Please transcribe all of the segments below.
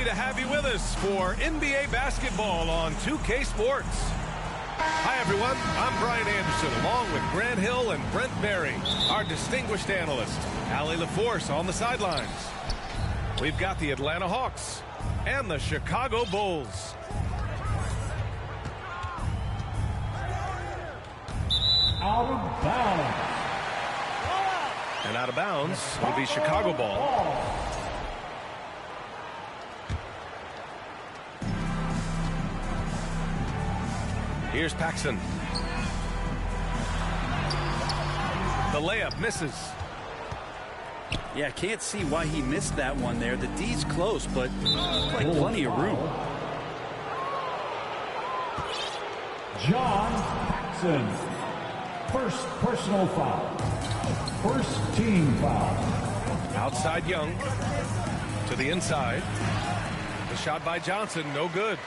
happy to have you with us for NBA basketball on 2K Sports. Hi, everyone. I'm Brian Anderson, along with Grant Hill and Brent Barry, our distinguished analyst, Allie LaForce on the sidelines. We've got the Atlanta Hawks and the Chicago Bulls. Out of bounds. And out of bounds will be Chicago ball. Here's Paxson. The layup misses. Yeah, can't see why he missed that one there. The D's close, but like plenty of room. John Paxson. First personal foul. First team foul. Outside Young. To the inside. The shot by Johnson, no good.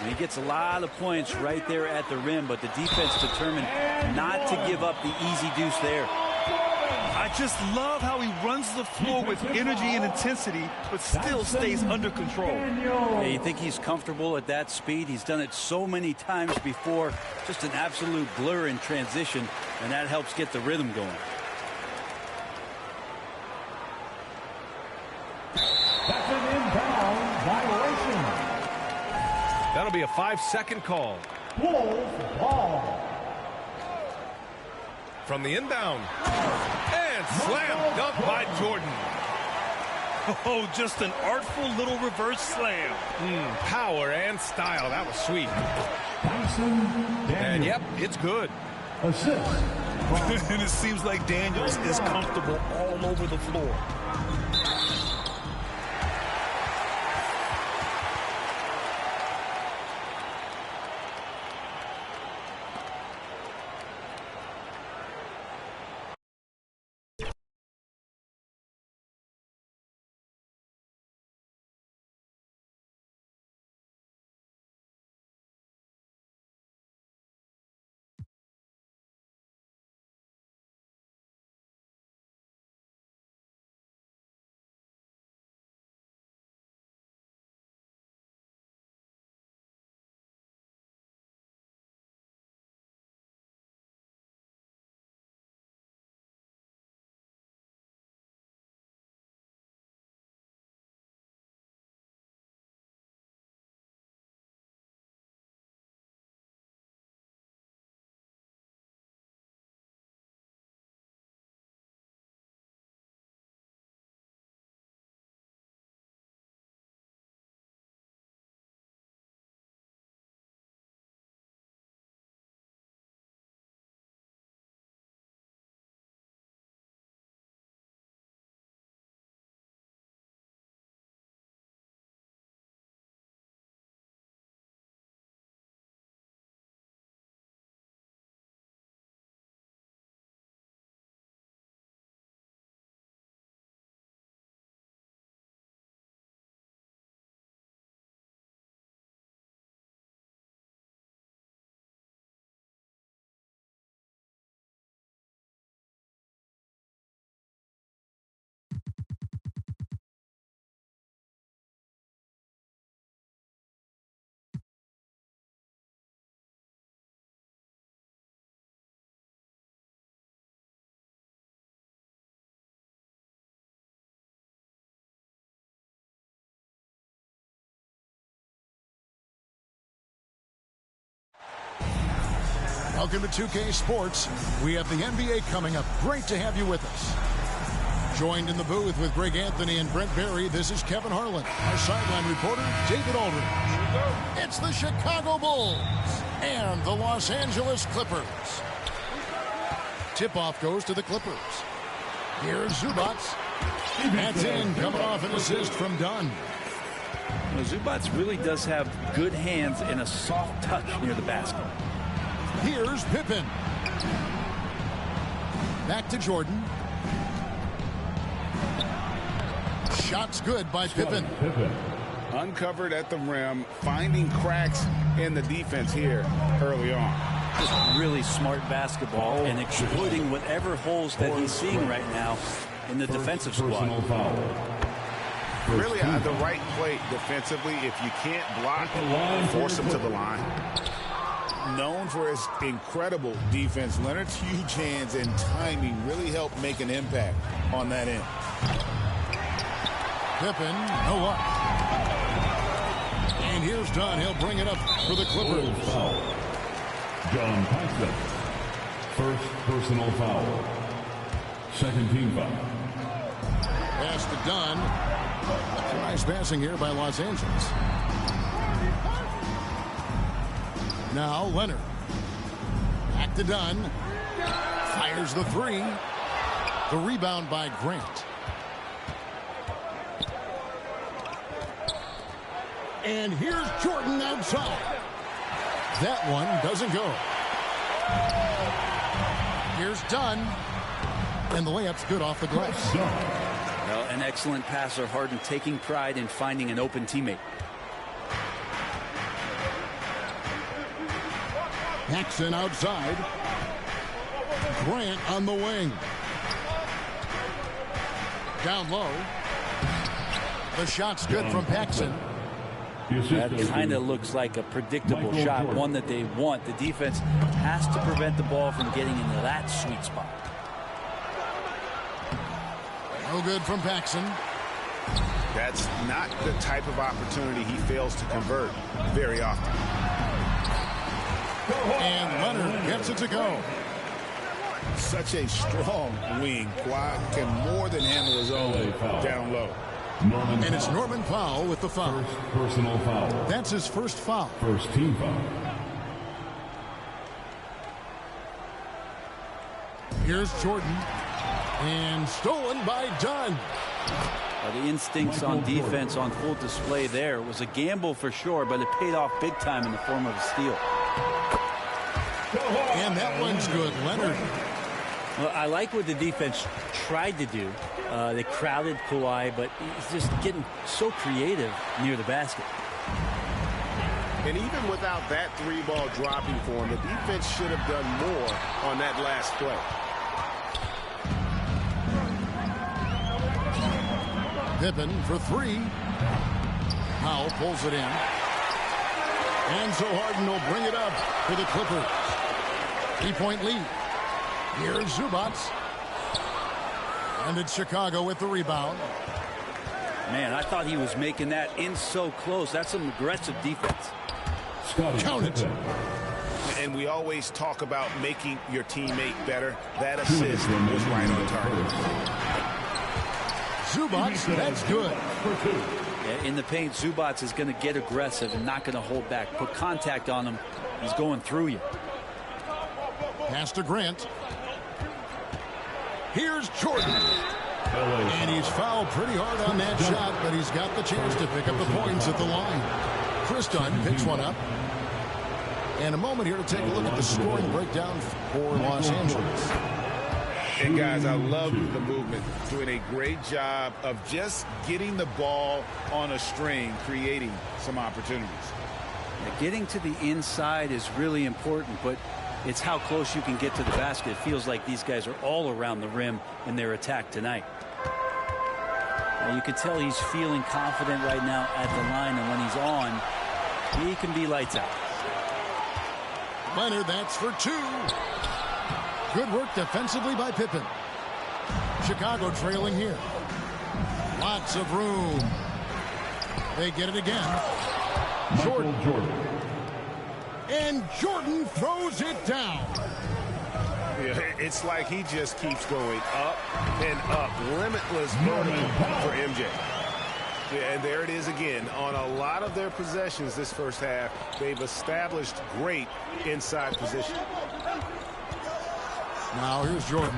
And he gets a lot of points right there at the rim, but the defense determined not to give up the easy deuce there. I just love how he runs the floor with energy and intensity, but still stays under control. Yeah, you think he's comfortable at that speed? He's done it so many times before. Just an absolute blur in transition, and that helps get the rhythm going. That's an inbound violation. That'll be a 5-second call. Bulls ball. From the inbound. And slam dunk by Jordan. Oh, just an artful little reverse slam. Power and style. That was sweet. Dyson Daniels. And yep, it's good. Assist. And it seems like Daniels is comfortable all over the floor. Welcome to 2K Sports. We have the NBA coming up. Great to have you with us. Joined in the booth with Greg Anthony and Brent Barry, this is Kevin Harlan. Our sideline reporter, David Aldridge. It's the Chicago Bulls and the Los Angeles Clippers. Tip-off goes to the Clippers. Here's Zubac. That's in, coming off an assist from Dunn. Well, Zubac really does have good hands and a soft touch near the basket. Here's Pippen. Back to Jordan. Shot's good by Pippen. Uncovered at the rim, finding cracks in the defense here early on. Just really smart basketball and exploiting whatever holes that he's seeing right now in the defensive squad. really the right play defensively. If you can't block, force them to the line. Known for his incredible defense, Leonard's huge hands and timing really help make an impact on that end. Pippen, no luck. And here's Dunn. He'll bring it up for the Clippers. Foul. John Paxson. First personal foul. Second team foul. Pass to Dunn. Nice passing here by Los Angeles. Now Leonard. Back to Dunn. Fires the three. The rebound by Grant. And here's Jordan outside. That one doesn't go. Here's Dunn. And the layup's good off the glass. Well, an excellent passer, Harden taking pride in finding an open teammate. Paxson outside. Grant on the wing. Down low. The shot's good from Paxson. That kind of looks like a predictable shot, one that they want. The defense has to prevent the ball from getting into that sweet spot. No good from Paxson. That's not the type of opportunity he fails to convert very often. And Leonard gets it to go. Such a strong wing. Kawhi can more than handle his own down low. And it's Norman Powell with the foul. First personal foul. That's his first foul. First team foul. Here's Jordan. And stolen by Dunn. The instincts on defense on full display there. It was a gamble for sure, but it paid off big time in the form of a steal. And that one's good. Leonard. Well, I like what the defense tried to do. They crowded Kawhi, but he's just getting so creative near the basket. And even without that three ball dropping for him, the defense should have done more on that last play. Pippen for three. Powell pulls it in. And so Harden will bring it up for the Clippers. 3-point lead. Here's Zubac. And it's Chicago with the rebound. Man, I thought he was making that in so close. That's some aggressive defense. Count it. And we always talk about making your teammate better. That assist was right on target. Zubac, that's good. Yeah, in the paint, Zubac is going to get aggressive and not going to hold back. Put contact on him. He's going through you. Pass to Grant. Here's Jordan. And he's fouled pretty hard on that shot, but he's got the chance to pick up the points at the line. Chris Dunn picks one up. And a moment here to take a look at the scoring breakdown for Los Angeles. And guys, I love the movement. Doing a great job of just getting the ball on a string, creating some opportunities. Yeah, getting to the inside is really important, but it's how close you can get to the basket. It feels like these guys are all around the rim in their attack tonight. Now, you can tell he's feeling confident right now at the line, and when he's on, he can be lights out. Leonard, that's for two. Good work defensively by Pippen. Chicago trailing here. Lots of room. They get it again. Jordan. And Jordan throws it down. Yeah, it's like he just keeps going up and up. Limitless volume for MJ. Yeah, and there it is again. On a lot of their possessions this first half, they've established great inside position. Now here's Jordan.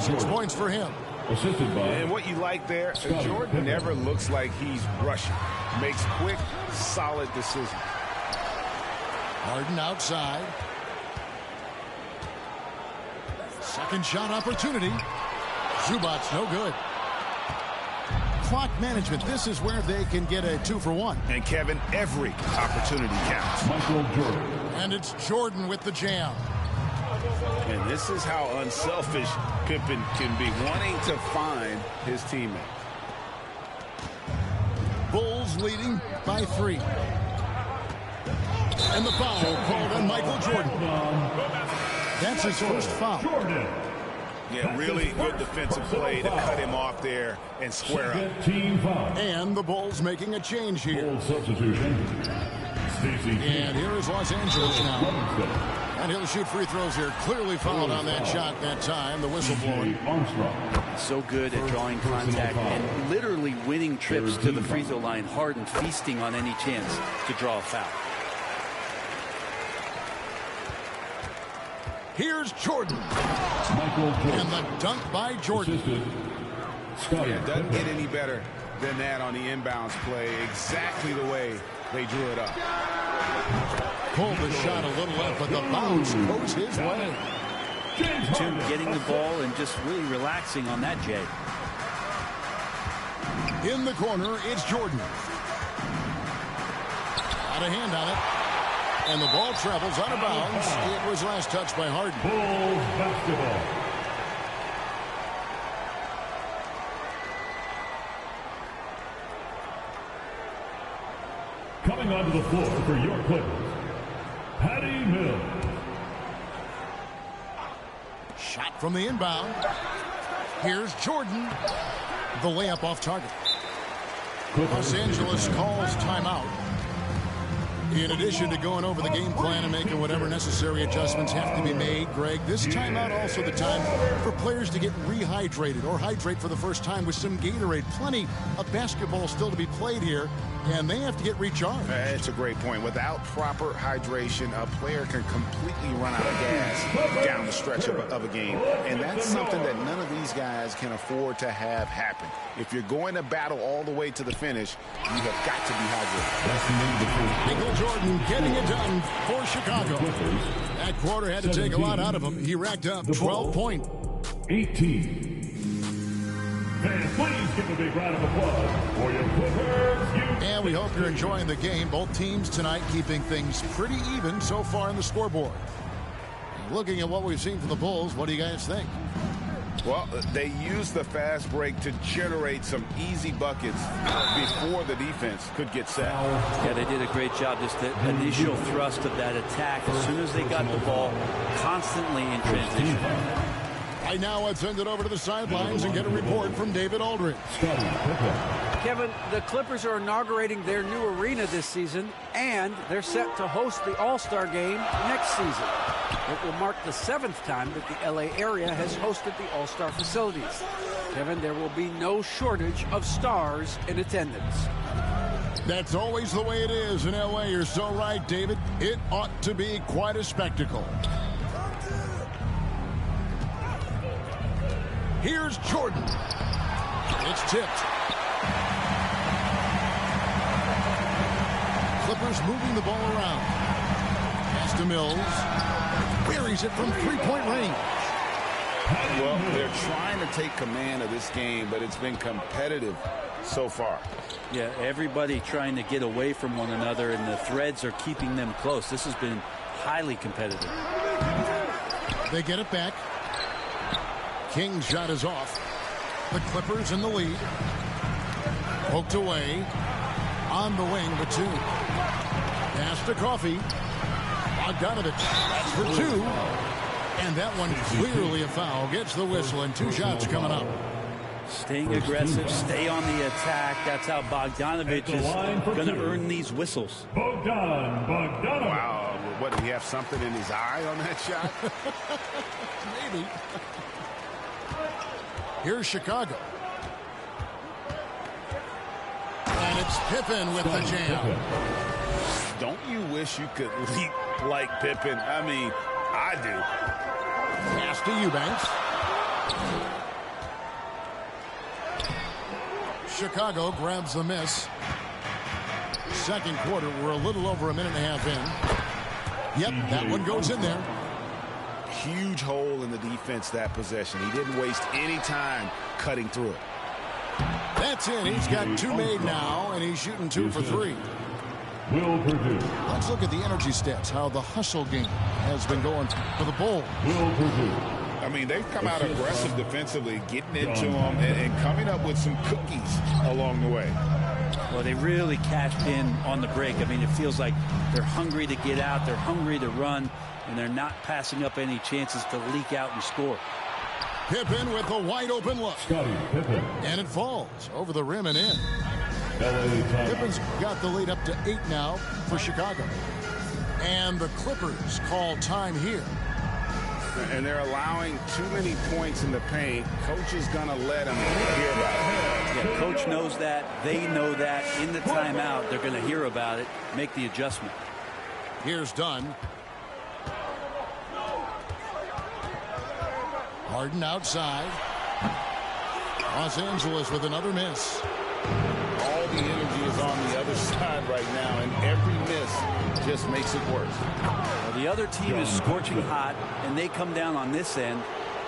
6 points for him. Assisted by. And what you like there, Jordan never looks like he's rushing. Makes quick, solid decisions. Harden outside. Second shot opportunity. Zubac no good. Clock management. This is where they can get a 2-for-1. And Kevin, every opportunity counts. Michael Jordan. And it's Jordan with the jam. And this is how unselfish Pippen can be, wanting to find his teammate. Bulls leading by 3. And the foul called on Michael Jordan. That's his first foul. Yeah, really good defensive play to cut him off there and square up. Team foul. And the Bulls making a change here. Bull substitution. Stacey. And here is Los Angeles now. And he'll shoot free throws here. Clearly fouled on that shot that time. The whistle blowing. Armstrong. So good at drawing contact and literally winning trips to the free throw line. Harden feasting on any chance to draw a foul. Here's Jordan. Michael Jordan. And the dunk by Jordan. Scottie Yeah, it doesn't Pippen. get any better than that on the inbounds play. Exactly the way they drew it up. Pulled the shot a little left, but the bounce goes his way. Tim getting the ball and just really relaxing on that, Jay. In the corner, it's Jordan. Got a hand on it. And the ball travels out of bounds. It was last touched by Harden. Bulls basketball. Coming onto the floor for your Clippers, Patty Mills. Shot from the inbound. Here's Jordan. The layup off target. Los Angeles calls timeout. In addition to going over the game plan and making whatever necessary adjustments have to be made, Greg, this timeout also the time for players to get rehydrated or hydrate for the first time with some Gatorade. Plenty of basketball still to be played here, and they have to get recharged. That's a great point. Without proper hydration, a player can completely run out of gas down the stretch of a game. And that's something that none of these guys can afford to have happen. If you're going to battle all the way to the finish, you have got to be hydrated. That's the end of the first. Michael Jordan getting it done for Chicago. That quarter had to take a lot out of him. He racked up 12 points. 18. And please give a big round of applause for your Clippers. And we hope you're enjoying the game. Both teams tonight keeping things pretty even so far on the scoreboard. Looking at what we've seen from the Bulls, what do you guys think? Well, they used the fast break to generate some easy buckets before the defense could get set. Yeah, they did a great job. Just the initial thrust of that attack. As soon as they got the ball, constantly in transition. Right now, let's send it over to the sidelines and get a report from David Aldridge. Kevin, the Clippers are inaugurating their new arena this season, and they're set to host the All-Star Game next season. It will mark the 7th time that the LA area has hosted the All-Star facilities. Kevin, there will be no shortage of stars in attendance. That's always the way it is in LA. You're so right, David. It ought to be quite a spectacle. Here's Jordan. It's tipped. Clippers moving the ball around. Pass to Mills. Buries it from three-point range. Well, they're trying to take command of this game, but it's been competitive so far. Yeah, everybody trying to get away from one another, and the threads are keeping them close. This has been highly competitive. They get it back. King's shot is off. The Clippers in the lead. Poked away. On the wing, the two. Pass to Coffee. Bogdanovich. That's for two. And that one clearly a foul. Gets the whistle, and 2 shots coming up. Staying aggressive, stay on the attack. That's how Bogdanovich is going to earn these whistles. Bogdanovich. Wow, what, did he have something in his eye on that shot? Maybe. Here's Chicago. And it's Pippen with the jam. Don't you wish you could leap like Pippen? I mean, I do. Pass to Eubanks. Chicago grabs the miss. Second quarter, we're a little over a minute and a half in. Yep, that one goes in there. Huge hole in the defense that possession. He didn't waste any time cutting through it. That's in. He's got 2 made now, and he's shooting 2 for 3. Will Purdue. Let's look at the energy stats, how the hustle game has been going for the Bulls. Will Purdue. I mean, they've come out aggressive defensively, getting into them and coming up with some cookies along the way. Well, they really cashed in on the break. I mean, it feels like they're hungry to get out. They're hungry to run, and they're not passing up any chances to leak out and score. Pippen with a wide open look. Scottie Pippen. And it falls over the rim and in. Pippen's got the lead up to 8 now for Chicago. And the Clippers call time here. And they're allowing too many points in the paint. Coach is going to let them hear about it. Yeah, coach knows that. They know that. In the timeout, they're going to hear about it, make the adjustment. Here's Dunn. Harden outside. Los Angeles with another miss. All the energy is on the other side right now, and every miss just makes it worse. Well, the other team is scorching hot, and they come down on this end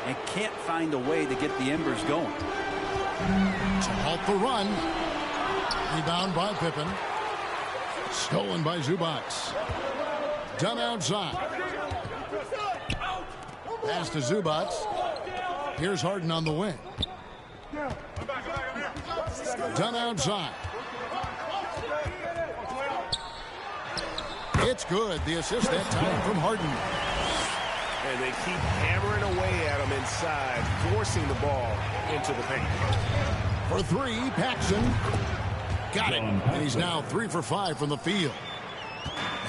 and can't find a way to get the embers going. To halt the run. Rebound by Pippen. Stolen by Zubac. Dunn outside. Pass to Zubac. Here's Harden on the wing. Dunn outside. It's good. The assist that time from Harden. And they keep hammering away at him inside, forcing the ball into the paint. For 3, Paxson. Got it. And he's now 3 for 5 from the field.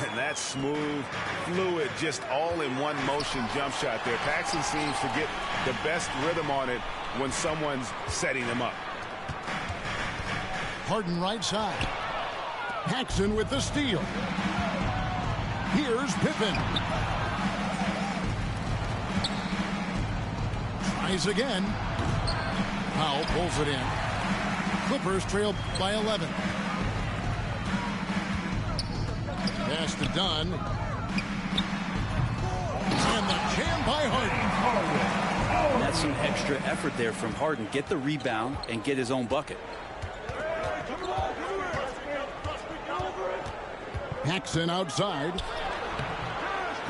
And that smooth, fluid, just all in one motion jump shot there. Paxson seems to get the best rhythm on it when someone's setting him up. Harden right side. Paxson with the steal. Here's Pippen. Tries again. Powell pulls it in. Clippers trail by 11. Pass to Dunn. And the jam by Harden. That's some extra effort there from Harden. Get the rebound and get his own bucket. Paxson outside.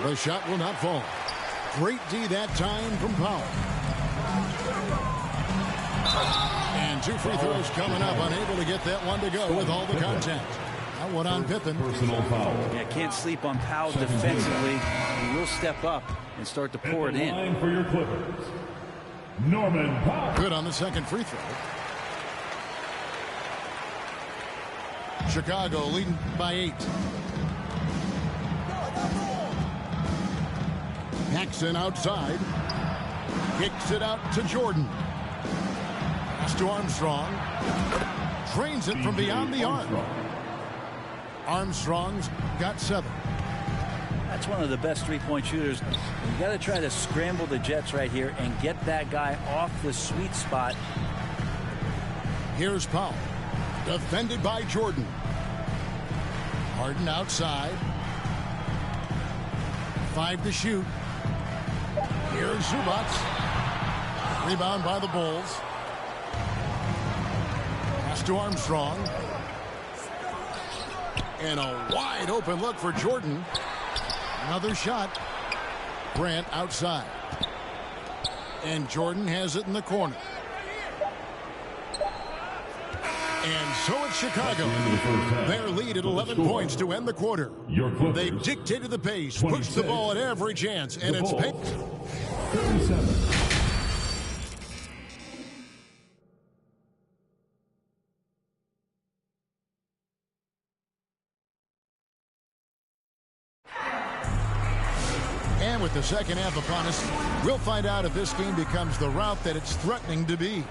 The shot will not fall. Great D that time from Powell. And 2 free throws coming up. Unable to get that one to go with all the contact. That one on Pippen. Personal foul. Yeah, can't sleep on Powell defensively. He will step up and start to pour it in. Line for your Clippers, Norman Powell. Good on the second free throw. Chicago leading by 8. Paxson outside. Kicks it out to Jordan. Pass to Armstrong. Drains it from beyond the arc. Armstrong's got 7. That's one of the best three-point shooters. You got to try to scramble the Jets right here and get that guy off the sweet spot. Here's Powell. Defended by Jordan. Harden outside. 5 to shoot. Here's Zubac. Rebound by the Bulls. Pass to Armstrong. And a wide open look for Jordan. Another shot. Grant outside. And Jordan has it in the corner. And so it's Chicago. Their lead at 11 points to end the quarter. They dictated the pace, pushed the ball at every chance, and it's picked. 37. And with the second half upon us, we'll find out if this game becomes the route that it's threatening to be.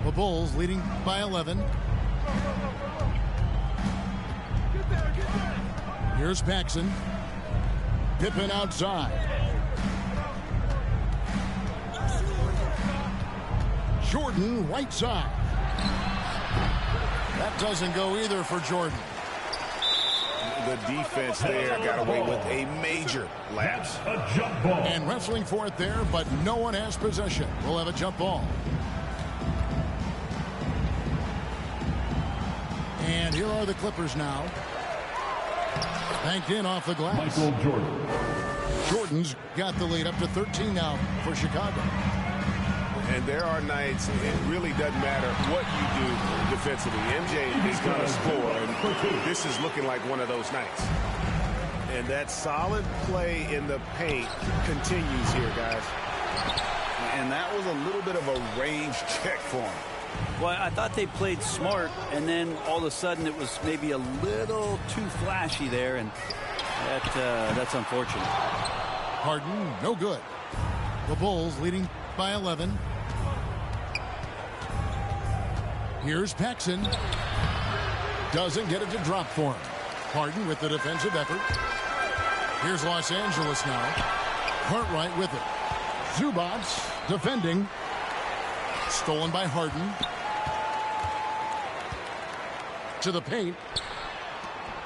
The Bulls leading by 11. Here's Paxson. Pippen outside. Jordan right side. That doesn't go either for Jordan. The defense there got away with a major lapse. A jump ball. And wrestling for it there, but no one has possession. We'll have a jump ball. And here are the Clippers now. Banked in off the glass. Michael Jordan. Jordan's got the lead up to 13 now for Chicago. And there are nights it really doesn't matter what you do defensively. MJ is going to score, and this is looking like one of those nights. And that solid play in the paint continues here, guys. And that was a little bit of a range check for him. Well, I thought they played smart, and then all of a sudden it was maybe a little too flashy there, and that's unfortunate. Harden, no good. The Bulls leading by 11. Here's Paxson. Doesn't get it to drop for him. Harden with the defensive effort. Here's Los Angeles now. Cartwright with it. Zubac defending. Stolen by Harden. To the paint.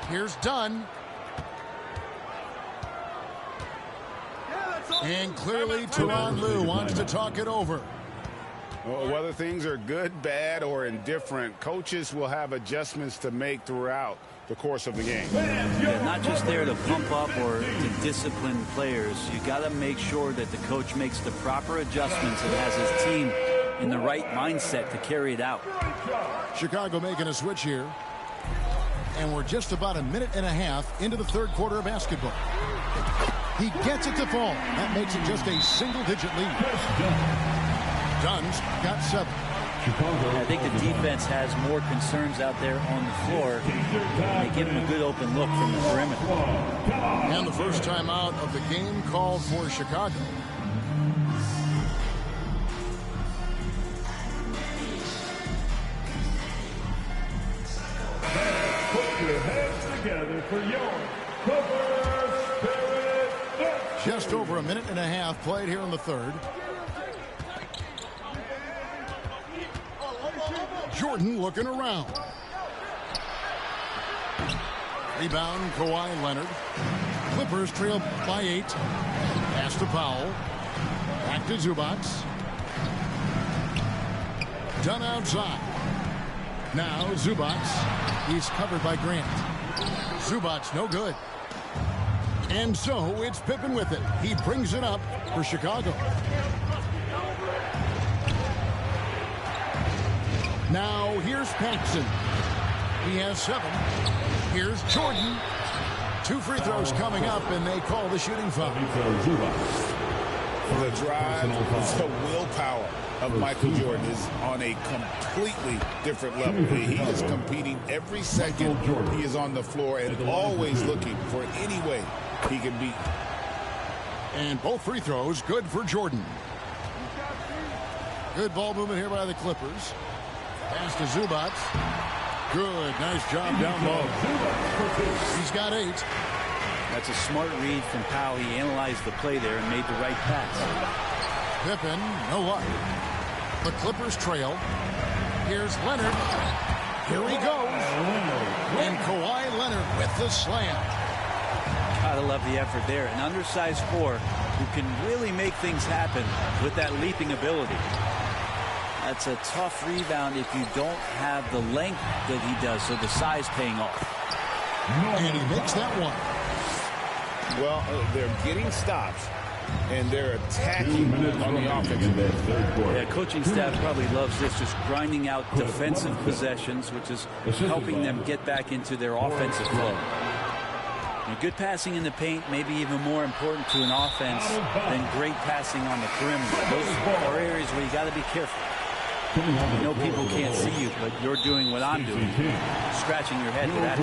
Here's Dunn. And clearly Tyronn Lue wants to talk it over. Well, whether things are good, bad, or indifferent, coaches will have adjustments to make throughout the course of the game. Yeah, not just there to pump up or to discipline players. You got to make sure that the coach makes the proper adjustments and has his team in the right mindset to carry it out. Chicago making a switch here. And we're just about a minute and a half into the third quarter of basketball. He gets it to fall. That makes it just a single-digit lead. Dunn's got 7. I think the defense has more concerns out there on the floor. They give him a good open look from the perimeter. And the first time out of the game called for Chicago. Put your hands together for your Clipper Spirit. Just over a minute and a half played here in the third. Jordan looking around. Rebound, Kawhi Leonard. Clippers trail by 8. Pass to Powell. Back to Zubac. Dunn outside. Now Zubac. He's covered by Grant. Zubac no good. And so it's Pippen with it. He brings it up for Chicago. Now here's Paxson. He has 7. Here's Jordan. 2 free throws coming up, and they call the shooting foul. The drive, the willpower of Michael Jordan is on a completely different level. He is competing every second he is on the floor and always looking for any way he can beat. And both free throws good for Jordan. Good ball movement here by the Clippers. Pass to Zubac. Good. Nice job down low. He's got 8. That's a smart read from Powell. He analyzed the play there and made the right pass. Pippen, no luck. The Clippers trail. Here's Leonard. Here he goes. And Kawhi Leonard with the slam. Gotta love the effort there. An undersized 4 who can really make things happen with that leaping ability. That's a tough rebound if you don't have the length that he does, so the size paying off. And he makes that one. Well, they're getting stops, and they're attacking on the offensive end. Yeah, coaching staff probably loves this, just grinding out defensive possessions, which is helping them get back into their offensive flow. And good passing in the paint may be even more important to an offense than great passing on the perimeter. Those are areas where you got to be careful. I know people can't see you, but you're doing what I'm doing. Scratching your head for that.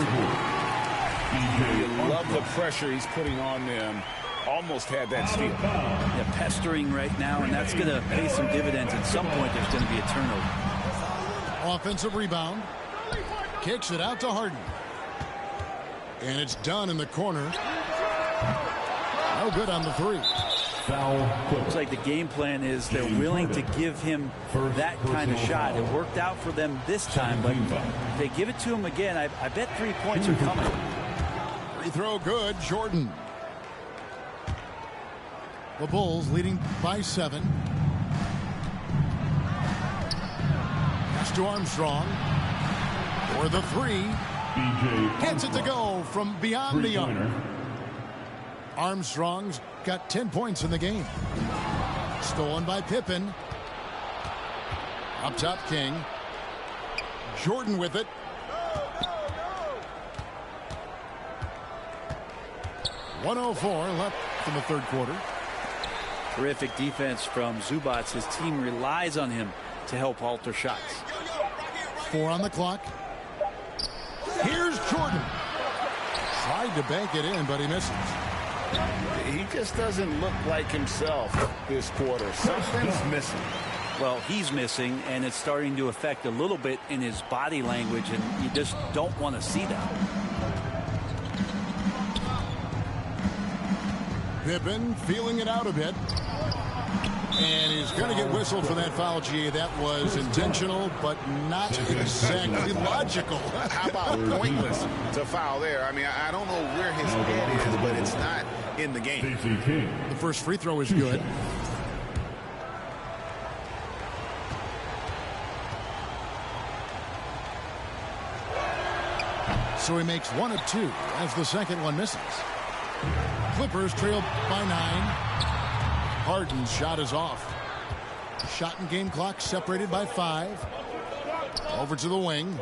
You love the pressure he's putting on them. Almost had that steal. Yeah, pestering right now, and that's going to pay some dividends. At some point, there's going to be a turnover. Offensive rebound. Kicks it out to Harden. And it's done in the corner. No good on the 3. Looks like the game plan is they're willing to give him that kind of shot. It worked out for them this time, but if they give it to him again, I bet 3 points are coming. Free throw good, Jordan. The Bulls leading by 7. Pass to Armstrong. For the 3. Gets it to go from beyond the arc. Armstrong's got 10 points in the game. Stolen by Pippen. Up top, King. Jordan with it. .104 left in the third quarter. Terrific defense from Zubac. His team relies on him to help alter shots. 4 on the clock. Here's Jordan. Tried to bank it in, but he misses. He just doesn't look like himself this quarter. Something's missing. Well, he's missing, and it's starting to affect a little bit in his body language, and you just don't want to see that. Pippen feeling it out a bit. And he's going to get whistled for that foul, G. That was intentional, but not exactly logical. How about pointless to foul there? I mean, I don't know where his head is, but it's not in the game. The first free throw is good. So he makes 1 of 2 as the second one misses. Clippers trail by 9. Harden's shot is off. Shot and game clock separated by 5. Over to the wing.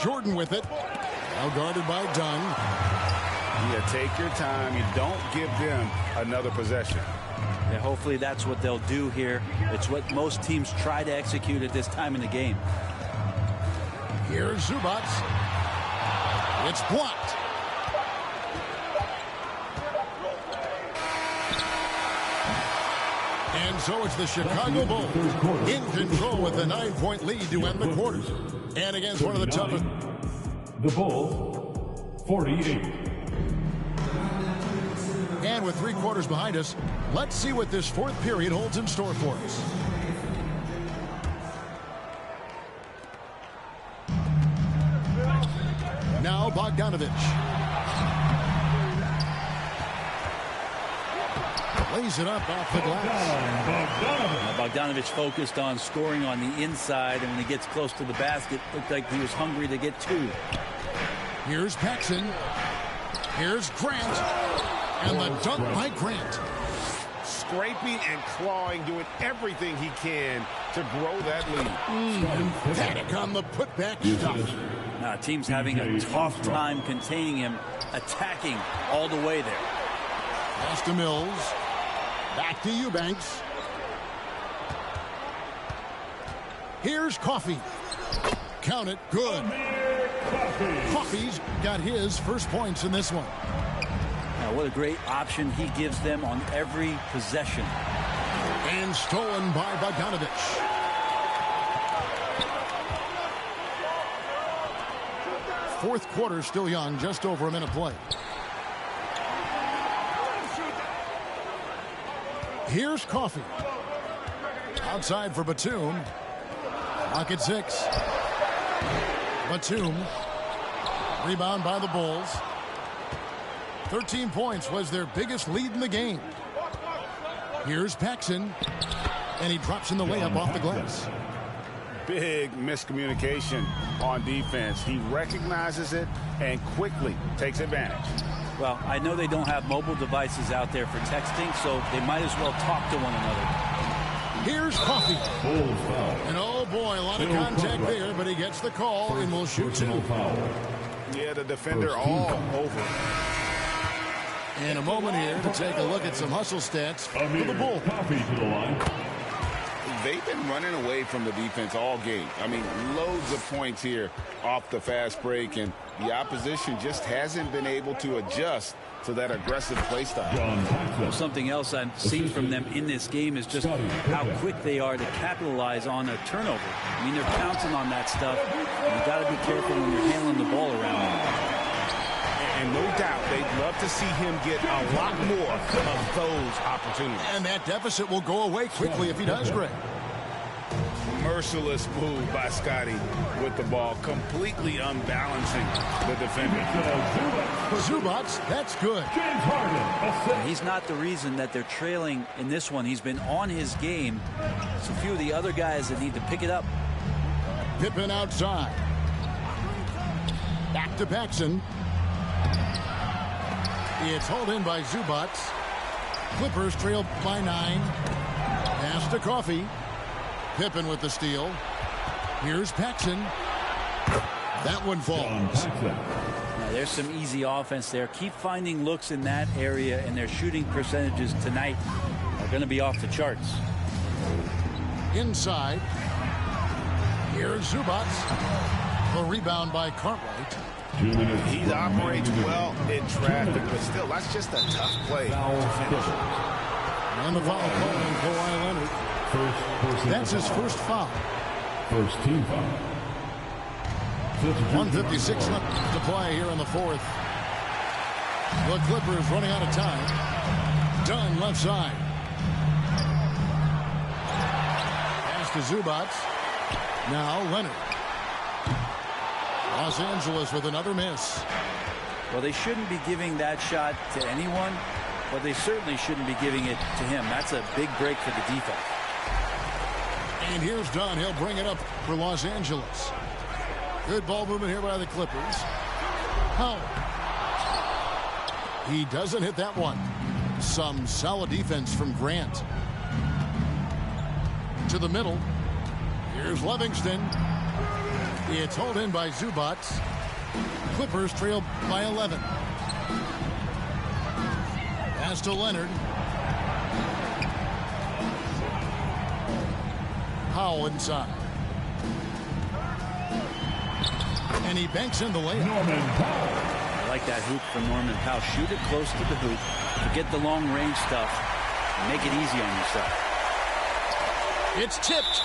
Jordan with it. Now guarded by Dunn. Yeah, take your time. You don't give them another possession. Yeah, hopefully that's what they'll do here. It's what most teams try to execute at this time in the game. Here's Zubac. It's blocked. And so it's the Chicago Bulls in control with a 9-point lead to end the quarter. And against one of the toughest. The Bulls, 48. And with 3 quarters behind us, let's see what this fourth period holds in store for us. Now Bogdanovich. Lays it up off the glass. Bogdanovich focused on scoring on the inside, and when he gets close to the basket, looked like he was hungry to get 2. Here's Paxson. Here's Grant. And the dunk by Grant. Scraping and clawing, doing everything he can to grow that lead. Panic on the putback stuff. Team's having a tough time containing him, attacking all the way there. Pass to Mills. Back to Eubanks. Here's Coffey. Count it. Good. Coffey's got his first points in this one. Now, what a great option he gives them on every possession. And stolen by Bogdanovich. Fourth quarter still young, just over a minute play. Here's Coffey. Outside for Batum. Lock at 6. Batum. Rebound by the Bulls. 13 points was their biggest lead in the game. Here's Paxson. And he drops in the layup off the glass. Big miscommunication on defense. He recognizes it and quickly takes advantage. Well, I know they don't have mobile devices out there for texting, so they might as well talk to one another. Here's Coffey. And oh boy, a lot of contact there, but he gets the call and will shoot 2. Yeah, the defender all over. In a moment here to take a look at some hustle stats for the Bulls. They've been running away from the defense all game. I mean, loads of points here off the fast break, and the opposition just hasn't been able to adjust to that aggressive play style. Well, something else I've seen from them in this game is just how quick they are to capitalize on a turnover. I mean, they're pouncing on that stuff. You've got to be careful when you're handling the ball around them. And no doubt they'd love to see him get a lot more of those opportunities. And that deficit will go away quickly if he does, Greg. Merciless move by Scotty with the ball, completely unbalancing the defender. Zubac, that's good. He's not the reason that they're trailing in this one. He's been on his game. It's a few of the other guys that need to pick it up. Pippen outside. Back to Paxson. It's hauled in by Zubac. Clippers trail by 9. Pass to Coffey. Pippen with the steal. Here's Paxson. That one falls. Now, there's some easy offense there. Keep finding looks in that area, and their shooting percentages tonight are going to be off the charts. Inside. Here's Zubac. The rebound by Cartwright. He operates well in traffic, but still, that's just a tough play to finish. And the foul call on Kawhi Leonard. That's his first foul. First team foul. 1:56 left to play here in the fourth. The Clippers running out of time. Dunn left side. Pass to Zubac. Now Leonard. Los Angeles with another miss. Well, they shouldn't be giving that shot to anyone, but they certainly shouldn't be giving it to him. That's a big break for the defense. And here's Dunn. He'll bring it up for Los Angeles. Good ball movement here by the Clippers. Howard. He doesn't hit that one. Some solid defense from Grant. To the middle. Here's Livingston. It's hauled in by Zubac. Clippers trail by 11. Pass to Leonard. Powell inside. And he banks in the layup. I like that hoop from Norman Powell. Shoot it close to the hoop. Forget the long range stuff. And make it easy on yourself. It's tipped.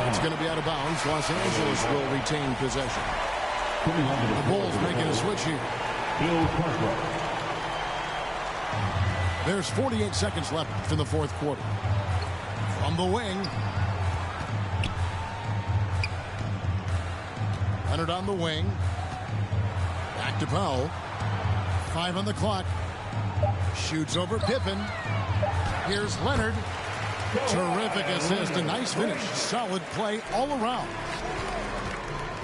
It's going to be out of bounds. Los Angeles will retain possession. The Bulls making a switch here. There's 48 seconds left in the fourth quarter. From the wing. Leonard on the wing. Back to Powell. 5 on the clock. Shoots over Pippen. Here's Leonard. Terrific assist. A nice finish. Solid play all around.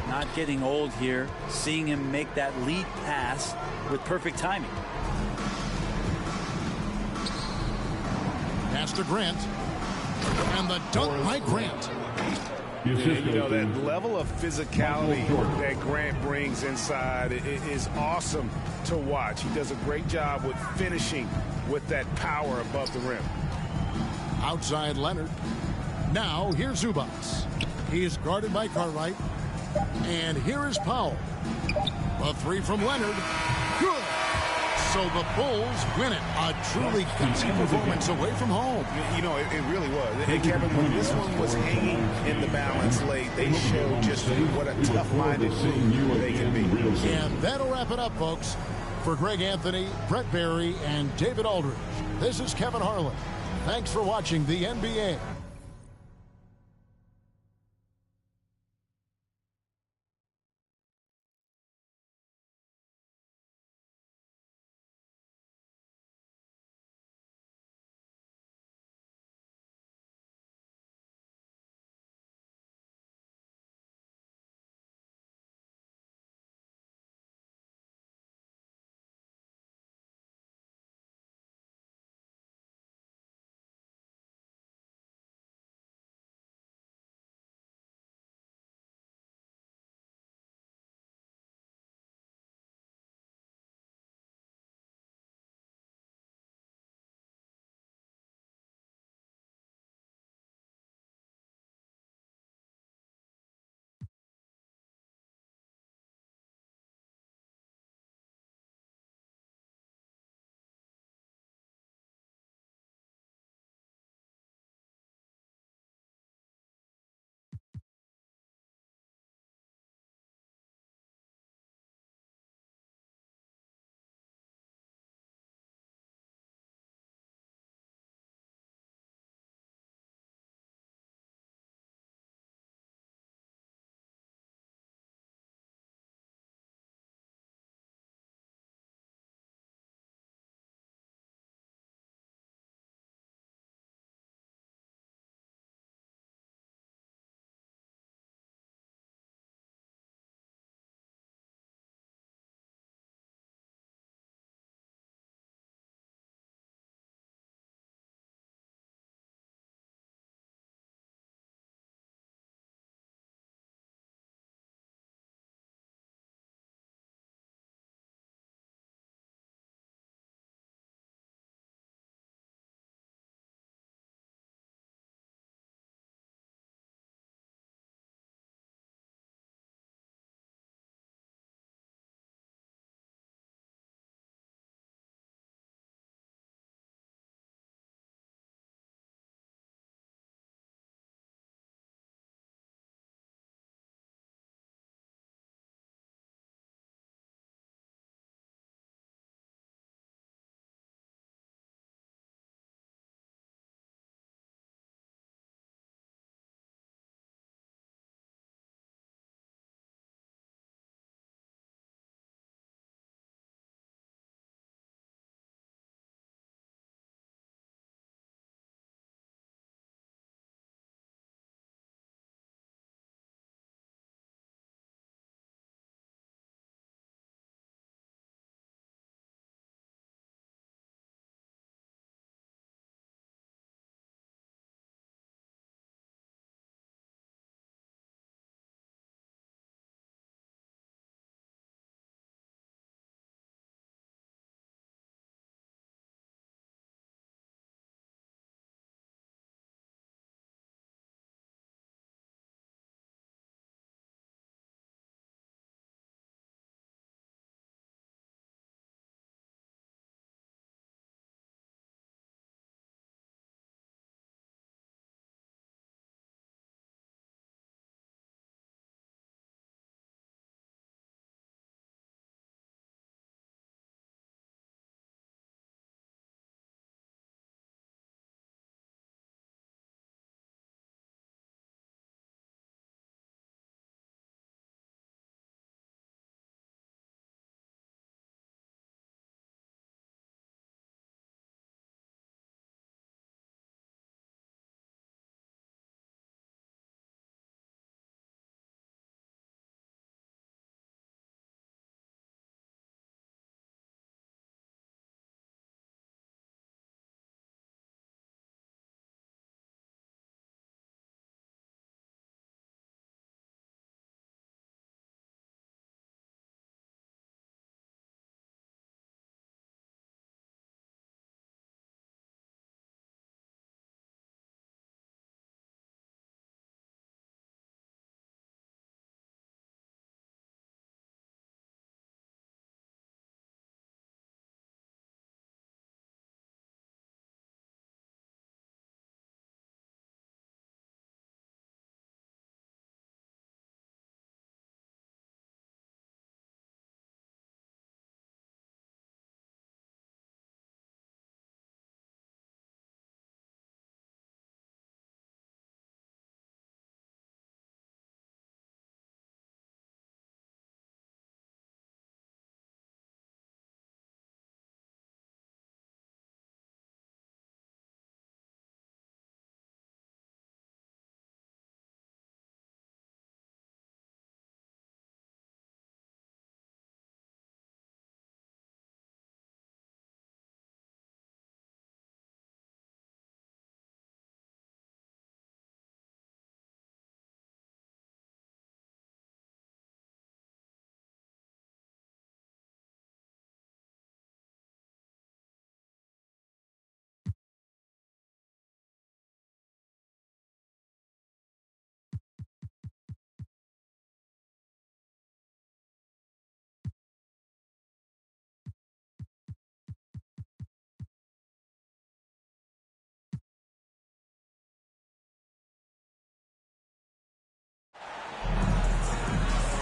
Not getting old here. Seeing him make that lead pass with perfect timing. Pass to Grant. And the dunk by Grant. You know, that level of physicality that Grant brings inside is awesome to watch. He does a great job with finishing with that power above the rim. Outside Leonard. Now here's Zubac. He is guarded by Cartwright. And here is Powell. A three from Leonard. Good. So the Bulls win it. A truly gutsy performance away from home. You know, it really was. And Kevin, when this one was hanging in the balance late, they showed just what a tough-minded team they can be. And that'll wrap it up, folks. For Greg Anthony, Brett Barry, and David Aldridge, this is Kevin Harlan. Thanks for watching the NBA.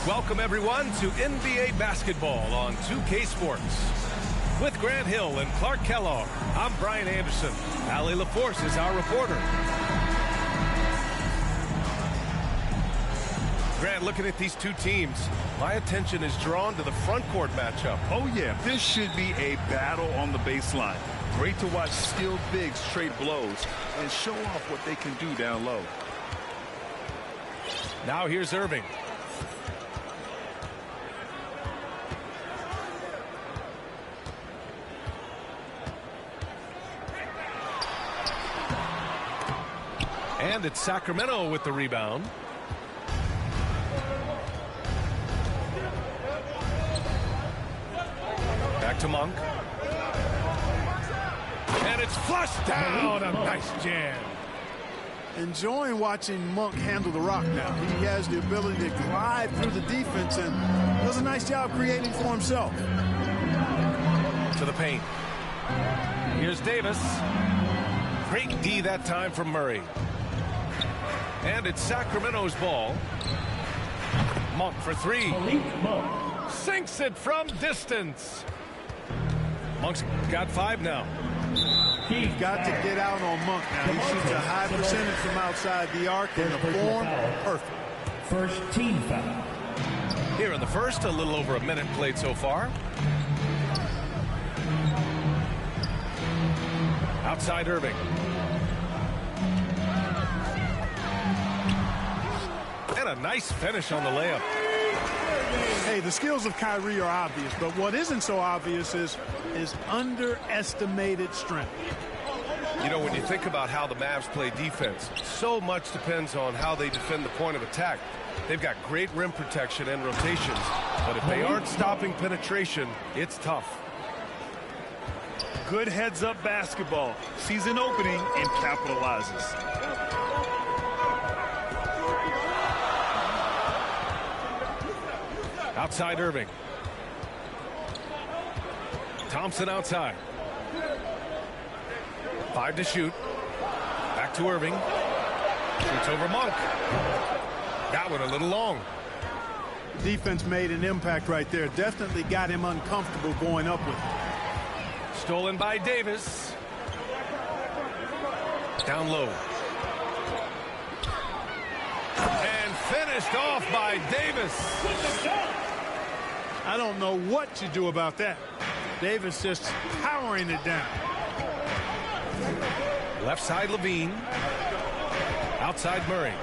Welcome, everyone, to NBA basketball on 2K Sports. With Grant Hill and Clark Kellogg, I'm Brian Anderson. Allie LaForce is our reporter. Grant, looking at these two teams, my attention is drawn to the front court matchup. Oh, yeah, this should be a battle on the baseline. Great to watch skilled bigs trade blows and show off what they can do down low. Now here's Irving. And it's Sacramento with the rebound. Back to Monk. And it's flushed down. A nice jam. Enjoying watching Monk handle the rock now. He has the ability to glide through the defense and does a nice job creating for himself. To the paint. Here's Davis. Great D that time from Murray. And it's Sacramento's ball. Monk for three. Sinks it from distance. Monk's got 5 now. He's got to get out on Monk now. He shoots a high percentage from outside the arc, and the form, perfect. First team foul. Here in the first, a little over a minute played so far. Outside Irving. And a nice finish on the layup. Hey, the skills of Kyrie are obvious, but what isn't so obvious is his underestimated strength. You know, when you think about how the Mavs play defense, so much depends on how they defend the point of attack. They've got great rim protection and rotations, but if they aren't stopping penetration, it's tough. Good heads-up basketball. Season opening and capitalizes. Outside Irving. Thompson outside. 5 to shoot. Back to Irving. Shoots over Monk. That one a little long. Defense made an impact right there. Definitely got him uncomfortable going up with it. Stolen by Davis. Down low. And finished off by Davis. I don't know what to do about that. Davis just powering it down. Left side Levine. Outside Murray.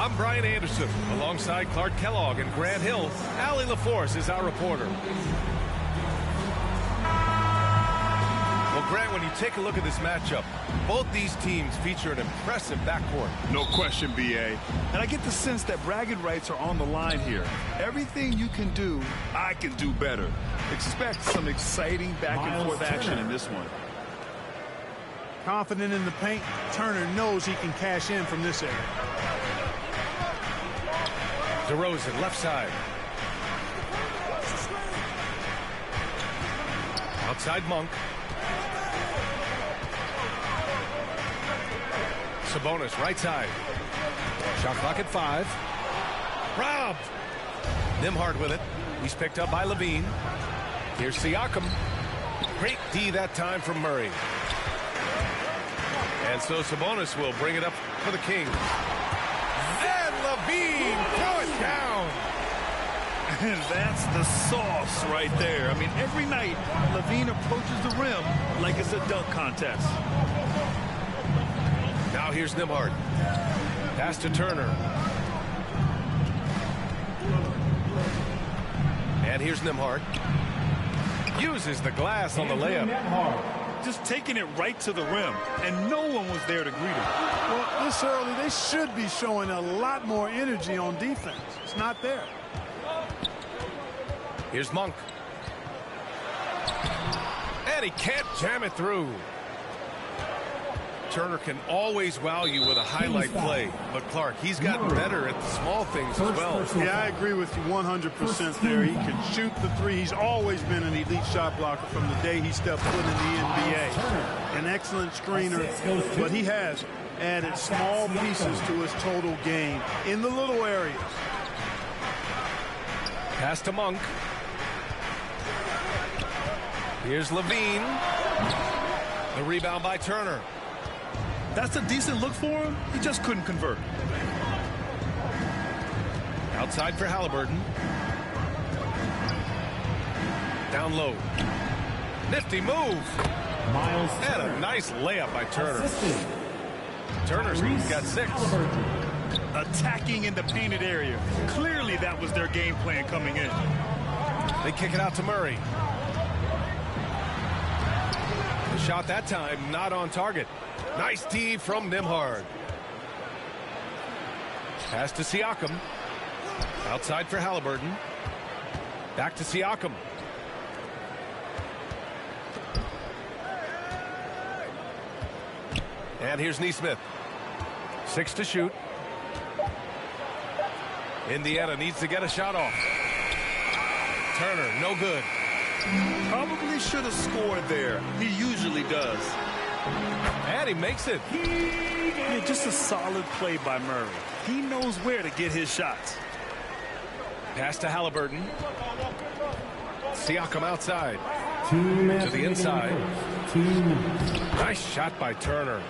I'm Brian Anderson. Alongside Clark Kellogg and Grant Hill, Allie LaForce is our reporter. Well, Grant, when you take a look at this matchup, both these teams feature an impressive backcourt. No question, B.A. And I get the sense that bragging rights are on the line here. Everything you can do, I can do better. Expect some exciting back-and-forth action in this one. Confident in the paint, Turner knows he can cash in from this area. DeRozan, left side. Outside Monk. Sabonis, right side. Shot clock at 5. Robbed. Nembhard with it. He's picked up by Levine. Here's Siakam. Great D that time from Murray. And so Sabonis will bring it up for the Kings. And Levine, throw it down. And that's the sauce right there. I mean, every night, Levine approaches the rim like it's a dunk contest. Now here's Nembhard. Pass to Turner. And here's Nembhard. Uses the glass on the layup. Just taking it right to the rim, and no one was there to greet him. Well, this early, they should be showing a lot more energy on defense. It's not there. Here's Monk. And he can't jam it through. Turner can always wow you with a highlight play. But Clark, he's gotten better at the small things as well. Yeah, I agree with you 100% there. He can shoot the three. He's always been an elite shot blocker from the day he stepped foot in the NBA. An excellent screener, but he has added small pieces to his total game in the little areas. Pass to Monk. Here's Levine. The rebound by Turner. That's a decent look for him. He just couldn't convert. Outside for Halliburton. Down low. Nifty move. Miles And a nice layup by Turner. Turner's got 6. Attacking in the painted area. Clearly that was their game plan coming in. They kick it out to Murray. The shot that time not on target. Nice D from Nembhard. Pass to Siakam. Outside for Halliburton. Back to Siakam. And here's Nesmith. 6 to shoot. Indiana needs to get a shot off. Turner, no good. Probably should have scored there. He usually does. And he makes it. Yeah, just a solid play by Murray. He knows where to get his shots. Pass to Halliburton. Siakam outside. To the inside. Nice shot by Turner.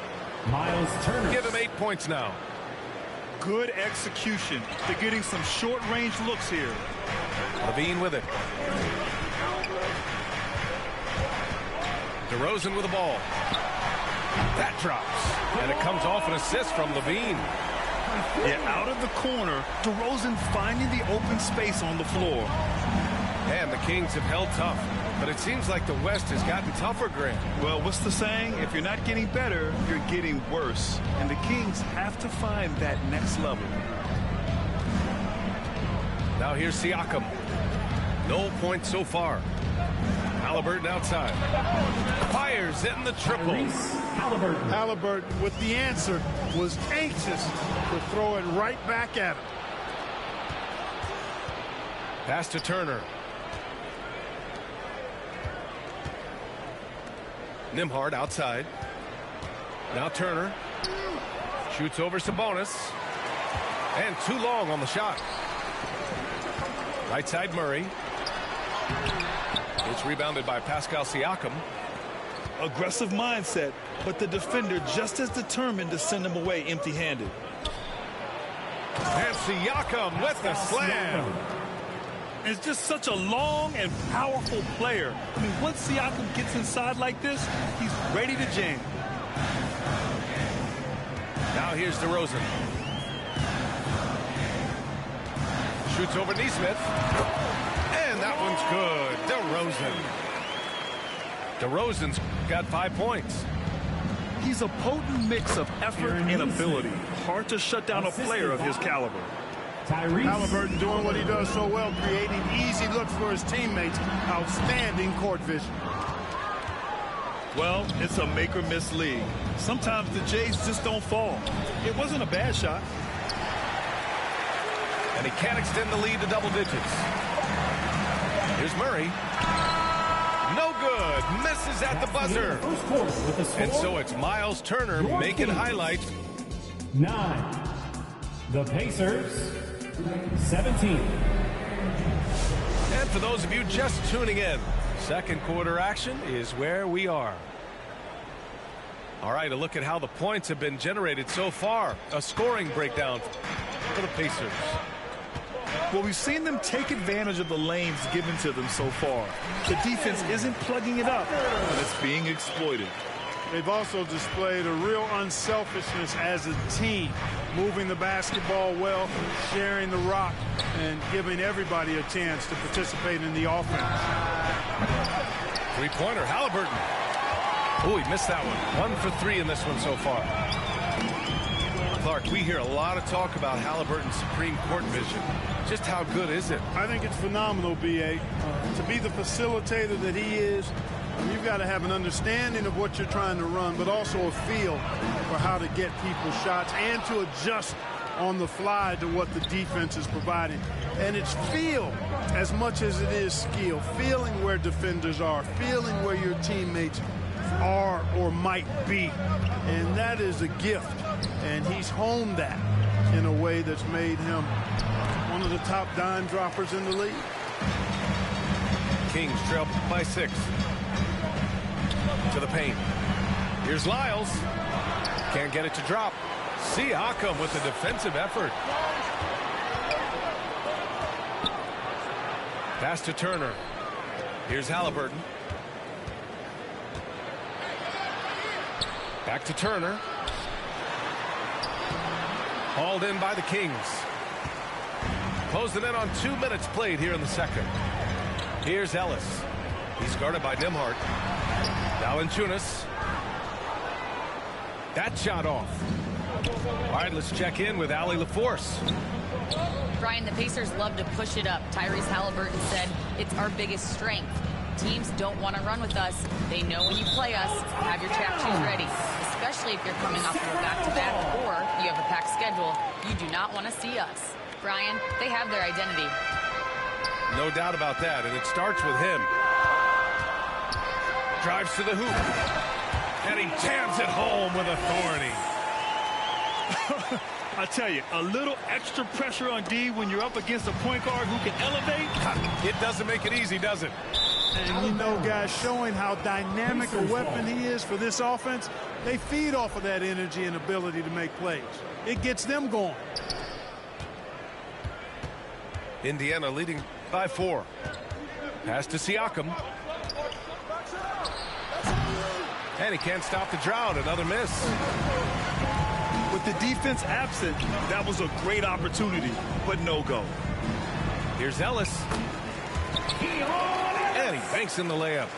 Miles Turner. Give him 8 points now. Good execution. They're getting some short-range looks here. Levine with it. DeRozan with the ball. That drops. And it comes off an assist from Levine. Yeah, out of the corner, DeRozan finding the open space on the floor. And the Kings have held tough. But it seems like the West has gotten tougher, Grant. Well, what's the saying? If you're not getting better, you're getting worse. And the Kings have to find that next level. Now here's Siakam. No points so far. Halliburton outside. Fires in the triple. Halliburton with the answer was anxious to throw it right back at him. Pass to Turner. Nembhard outside. Now Turner. Shoots over Sabonis. And too long on the shot. Right side Murray. It's rebounded by Pascal Siakam. Aggressive mindset, but the defender just as determined to send him away empty-handed. And Siakam with the slam. It's just such a long and powerful player. I mean, once Siakam gets inside like this, he's ready to jam. Now here's DeRozan. Shoots over Neesmith. And that one's good. DeRozan. DeRozan's got 5 points. He's a potent mix of effort and ability. Hard to shut down a player of his caliber. Halliburton doing what he does so well, creating easy looks for his teammates. Outstanding court vision. Well, it's a make-or-miss league. Sometimes the Jays just don't fall. It wasn't a bad shot. And he can't extend the lead to double digits. Here's Murray. No good. Misses at the buzzer. And so it's Miles Turner making highlights. 9. The Pacers, 17. And for those of you just tuning in, second quarter action is where we are. All right, a look at how the points have been generated so far. A scoring breakdown for the Pacers. Well, we've seen them take advantage of the lanes given to them so far. The defense isn't plugging it up, but it's being exploited. They've also displayed a real unselfishness as a team, moving the basketball well, sharing the rock, and giving everybody a chance to participate in the offense. Three-pointer, Halliburton. Oh, he missed that one. 1 for 3 in this one so far. Clark, we hear a lot of talk about Halliburton's supreme court vision. Just how good is it? I think it's phenomenal, B.A. To be the facilitator that he is, you've got to have an understanding of what you're trying to run, but also a feel for how to get people shots and to adjust on the fly to what the defense is providing. And it's feel as much as it is skill, feeling where defenders are, feeling where your teammates are or might be. And that is a gift. And he's honed that in a way that's made him one of the top dime droppers in the league. Kings trail by 6. To the paint. Here's Lyles. Can't get it to drop. Siakam with a defensive effort. Pass to Turner. Here's Halliburton. Back to Turner. Hauled in by the Kings. Closing in on 2 minutes played here in the second. Here's Ellis. He's guarded by Nembhard. Valanciunas. That shot off. All right, let's check in with Allie LaForce. Brian, the Pacers love to push it up. Tyrese Halliburton said it's our biggest strength. Teams don't want to run with us. They know when you play us, have your trap shoes ready, especially if you're coming off of a back-to-back or you have a packed schedule. You do not want to see us. Brian, they have their identity. No doubt about that, and it starts with him. Drives to the hoop, and he jams it home with authority. I tell you, a little extra pressure on D when you're up against a point guard who can elevate. It doesn't make it easy, does it? And you know, guys, showing how dynamic a weapon he is for this offense, they feed off of that energy and ability to make plays. It gets them going. Indiana leading by 4. Pass to Siakam. And he can't stop the drought. Another miss. With the defense absent, that was a great opportunity, but no go. Here's Ellis. And he banks in the layup.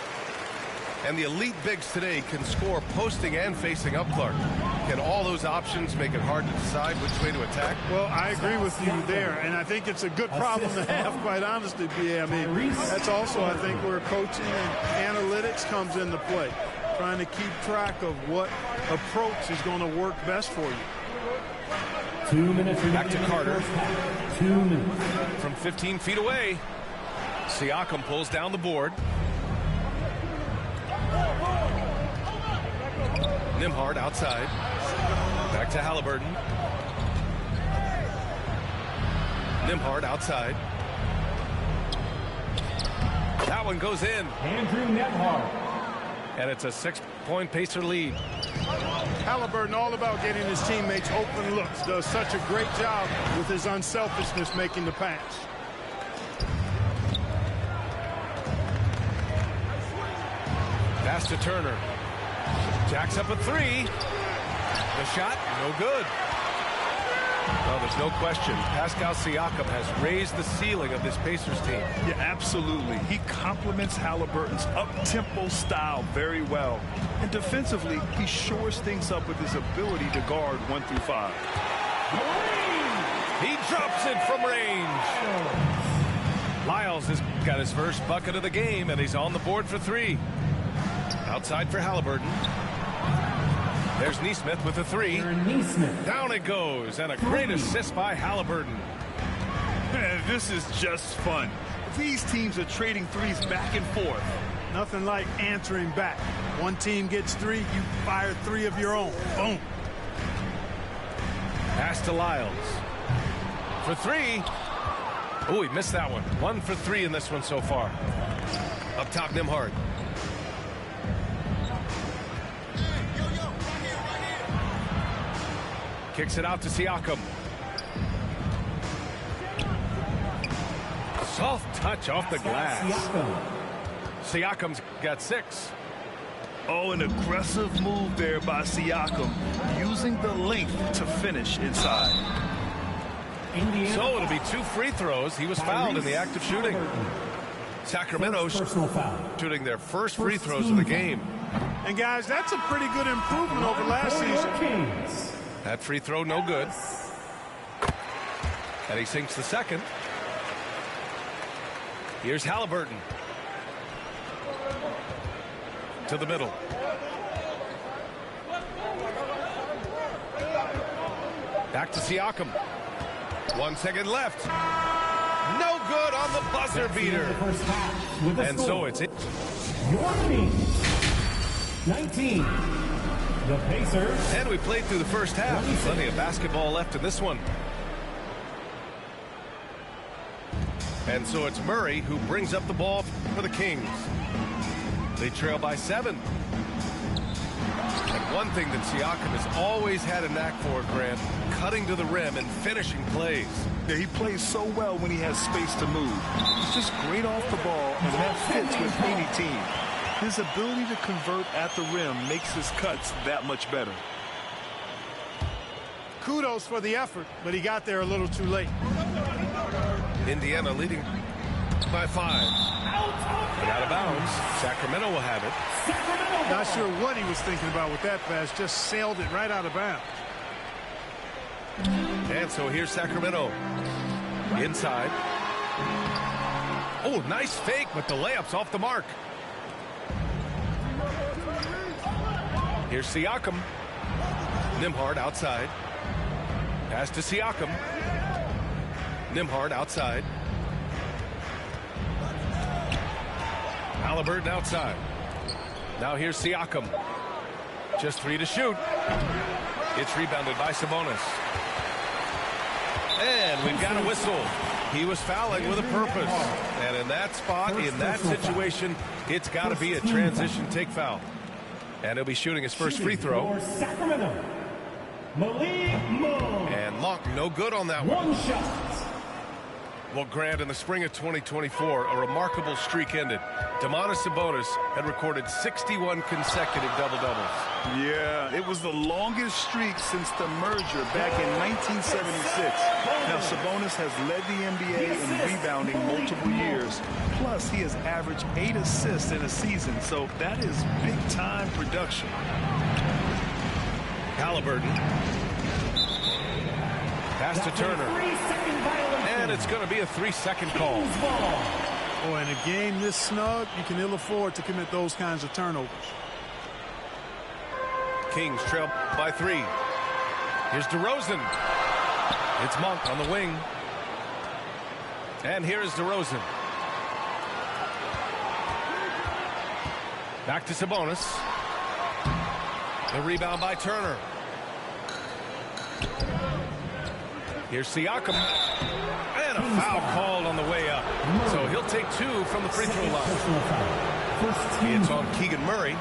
And the elite bigs today can score posting and facing up, Clark. Can all those options make it hard to decide which way to attack? Well, I agree with you there, and I think it's a good problem to have, quite honestly, B.A. I mean, that's also, I think, where coaching and analytics comes into play. Trying to keep track of what approach is going to work best for you. 2 minutes. Back to Carter. 2 minutes. From 15 feet away, Siakam pulls down the board. Nembhard outside. Back to Halliburton. Nembhard outside. That one goes in. Andrew Nembhard. And it's a 6-point Pacer lead. Halliburton all about getting his teammates open looks. Does such a great job with his unselfishness making the pass. Pass to Turner. Jacks up a 3. The shot, no good. Well, there's no question. Pascal Siakam has raised the ceiling of this Pacers team. Yeah, absolutely. He complements Halliburton's up-tempo style very well. And defensively, he shores things up with his ability to guard 1 through 5. He drops it from range. Lyles has got his first bucket of the game, and he's on the board for 3. Outside for Halliburton. There's Nesmith with a 3. Down it goes, and a great assist by Halliburton. Man, this is just fun. These teams are trading threes back and forth. Nothing like answering back. One team gets 3, you fire 3 of your own. Boom. Pass to Lyles. For 3. Oh, he missed that one. 1 for 3 in this one so far. Up top, Nembhard. Kicks it out to Siakam. Soft touch off the glass. Siakam's got 6. Oh, an aggressive move there by Siakam, using the length to finish inside. So it'll be 2 free throws. He was fouled in the act of shooting. Sacramento shooting their first free throws of the game. And guys, that's a pretty good improvement over last season. That free throw no good. And he sinks the second. Here's Halliburton. To the middle. Back to Siakam. 1 second left. No good on the buzzer beater. And so it's it. Your team, 19. The Pacers. And we played through the first half. Plenty of basketball left in this one. And so it's Murray who brings up the ball for the Kings. They trail by 7. And one thing that Siakam has always had a knack for, Grant, cutting to the rim and finishing plays. Yeah, he plays so well when he has space to move. He's just great off the ball, and that fits with any team. His ability to convert at the rim makes his cuts that much better. Kudos for the effort, but he got there a little too late. Indiana leading by 5. But out of bounds. Sacramento will have it. Not sure what he was thinking about with that pass. Just sailed it right out of bounds. And so here's Sacramento. Inside. Oh, nice fake, but the layup's off the mark. Here's Siakam. Nembhard outside. Pass to Siakam. Nembhard outside. Halliburton outside. Now here's Siakam. Just 3 to shoot. It's rebounded by Sabonis. And we've got a whistle. He was fouling with a purpose. And in that spot, in that situation, it's got to be a transition take foul. And he'll be shooting his first free throw. Sacramento, Malik Monk. And Monk, no good on that one. 1 shot. Well, Grant, in the spring of 2024, a remarkable streak ended. Domantas Sabonis had recorded 61 consecutive double-doubles. Yeah, it was the longest streak since the merger back in 1976. Now, Sabonis has led the NBA in rebounding multiple years. Plus, he has averaged 8 assists in a season, so that is big-time production. Halliburton. Pass to Turner. And it's going to be a 3-second call. Oh, in a game this snug, you can ill afford to commit those kinds of turnovers. Kings trail by 3. Here's DeRozan. It's Monk on the wing. And here's DeRozan. Back to Sabonis. The rebound by Turner. Here's Siakam. And a foul called on the way up. So he'll take 2 from the free throw line. It's on Keegan Murray.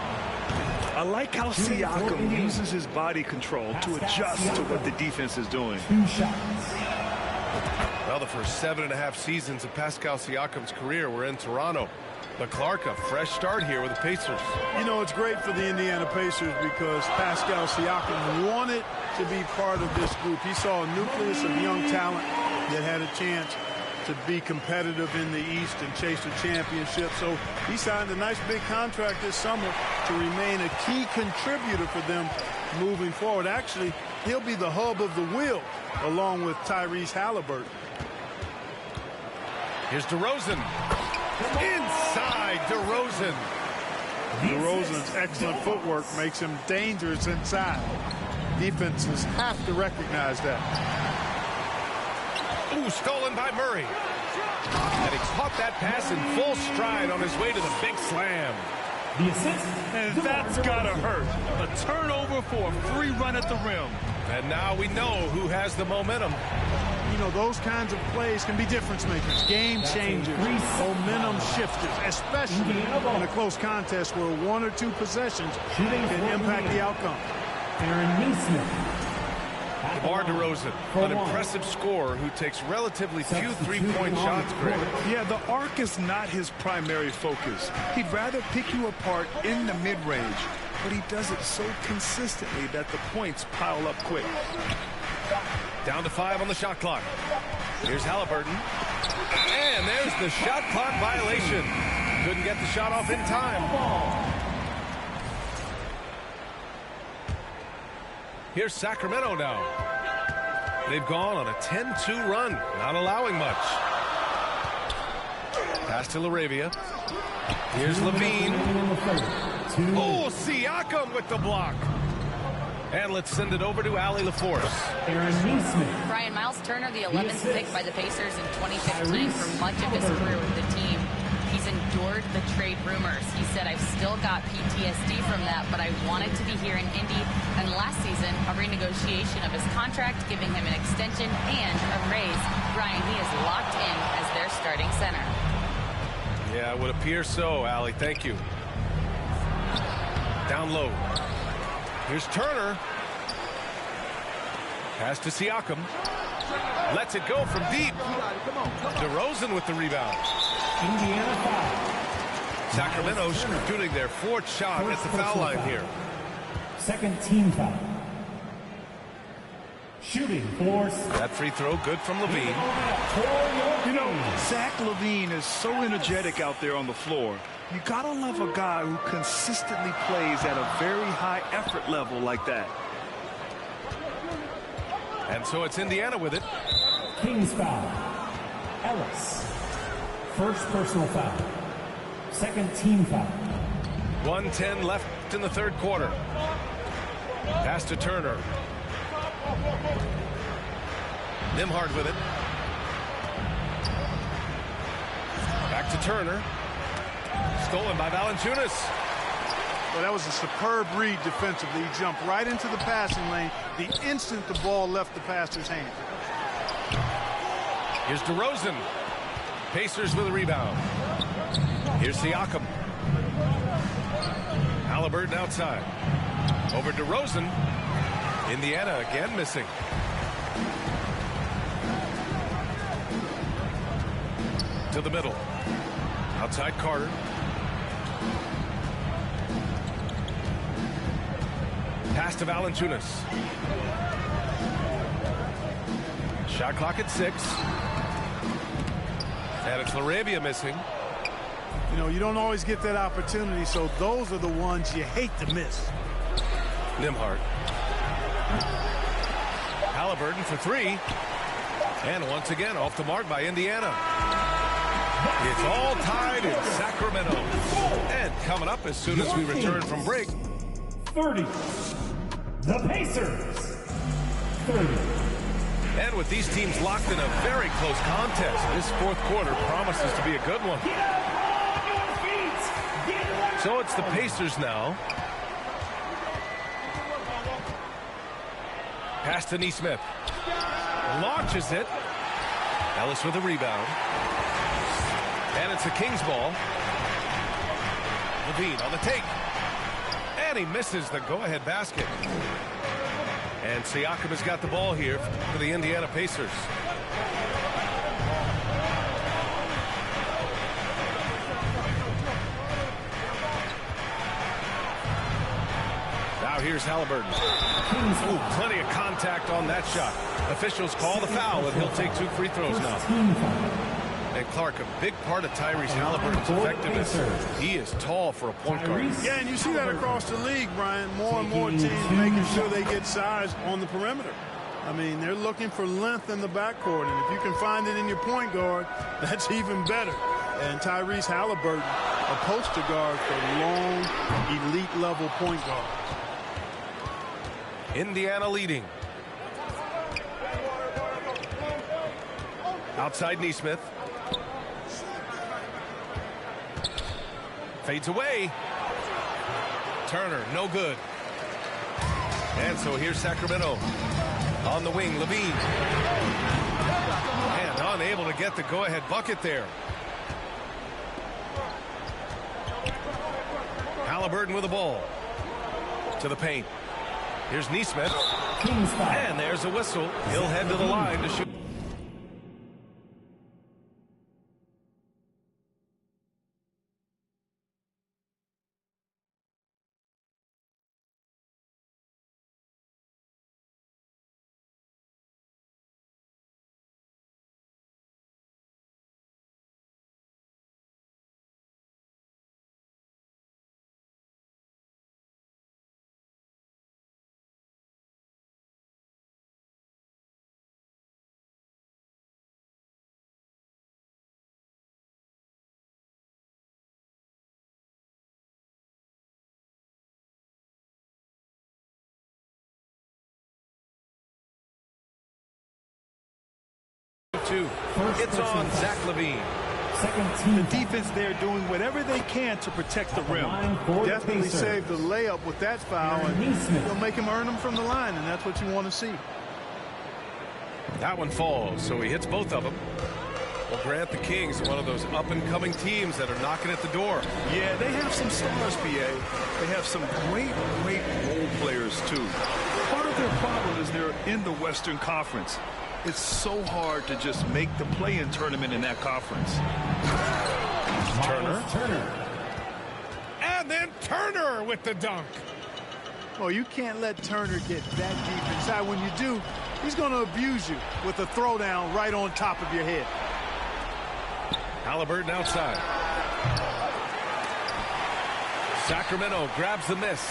I like how Siakam uses his body control to adjust to what the defense is doing. Well, the first 7.5 seasons of Pascal Siakam's career were in Toronto. But Clark, a fresh start here with the Pacers. You know, it's great for the Indiana Pacers because Pascal Siakam wanted to be part of this group. He saw a nucleus of young talent that had a chance to be competitive in the East and chase a championship. So he signed a nice big contract this summer to remain a key contributor for them moving forward. Actually, he'll be the hub of the wheel along with Tyrese Halliburton. Here's DeRozan. Inside DeRozan. DeRozan's excellent footwork makes him dangerous inside. Defenses have to recognize that. Ooh, stolen by Murray. And he caught that pass in full stride on his way to the big slam. The assist. And that's gotta hurt. A turnover for a free run at the rim. And now we know who has the momentum. You know, those kinds of plays can be difference makers, game changers, momentum shifters, especially in a close contest where 1 or 2 possessions can impact the outcome. Aaron Nesmith. DeMar DeRozan, an impressive scorer who takes relatively few three-point shots, Greg. Yeah, the arc is not his primary focus. He'd rather pick you apart in the mid-range, but he does it so consistently that the points pile up quick. Down to 5 on the shot clock. Here's Halliburton. And there's the shot clock violation. Couldn't get the shot off in time. Here's Sacramento now. They've gone on a 10-2 run, not allowing much. Pass to LaRavia. Here's Levine. Oh, Siakam with the block. And let's send it over to Allie LaForce. Brian, Miles Turner, the 11th pick by the Pacers in 2015 for much of his career with the team. He's endured the trade rumors. He said, I've still got PTSD from that, but I wanted to be here in Indy. And last season, a renegotiation of his contract, giving him an extension and a raise. Brian, he is locked in as their starting center. Yeah, it would appear so, Allie. Thank you. Down low. Here's Turner. Pass to Siakam. Lets it go from deep. DeRozan with the rebound. Indiana foul. Sacramento shooting their 4th shot at the foul line here. Second team foul. Shooting for that free throw good from Levine. You know, Zach LaVine is so energetic out there on the floor. You gotta love a guy who consistently plays at a very high effort level like that. And so it's Indiana with it. Kings foul. Ellis. First personal foul. Second team foul. 1:10 left in the 3rd quarter. Pass to Turner. Nembhard with it. Back to Turner. Stolen by Valanciunas. Well, that was a superb read defensively. He jumped right into the passing lane the instant the ball left the passer's hand. Here's DeRozan. Pacers with a rebound. Here's Siakam. Halliburton outside. Over DeRozan. Indiana again missing. To the middle. Outside Carter. Pass to Valanciunas. Shot clock at 6. And it's LaRavia missing. You know, you don't always get that opportunity, so those are the ones you hate to miss. Nembhard. Halliburton for 3. And once again off the mark by Indiana. It's all tied in Sacramento. And coming up as soon as we return from break. 30. The Pacers. 30. And with these teams locked in a very close contest, this 4th quarter promises to be a good one. So it's the Pacers now. Pass to Nesmith. Launches it. Ellis with a rebound. And it's a Kings ball. Levine on the take. And he misses the go-ahead basket. And Siakam has got the ball here for the Indiana Pacers. Now Now here's Halliburton. Ooh, plenty of contact on that shot. Officials call the foul, and he'll take 2 free throws now. And Clark, a big part of Tyrese Halliburton's effectiveness, he is tall for a point guard. Yeah, and you see that across the league, Brian. More and more teams making sure they get size on the perimeter. I mean, they're looking for length in the backcourt, and if you can find it in your point guard, that's even better. And Tyrese Halliburton, a poster guard for long, elite-level point guards. Indiana leading. Outside Nesmith. Fades away. Turner, no good. And so here's Sacramento. On the wing, Levine. And unable to get the go-ahead bucket there. Halliburton with the ball. To the paint. Here's Nesmith. And there's a whistle. He'll head to the line to shoot. It's on Zach Levine. The defense there doing whatever they can to protect the rim. Definitely saved the layup with that foul, and they'll make him earn them from the line, and that's what you want to see. That one falls, so he hits both of them. Well, Grant, the Kings, one of those up-and-coming teams that are knocking at the door. Yeah, they have some stars, PA. They have some great role players, too. Part of their problem is they're in the Western Conference. It's so hard to just make the play-in tournament in that conference. Turner. And then Turner with the dunk. Well, you can't let Turner get that deep inside. When you do, he's going to abuse you with a throwdown right on top of your head. Halliburton outside. Sacramento grabs the miss.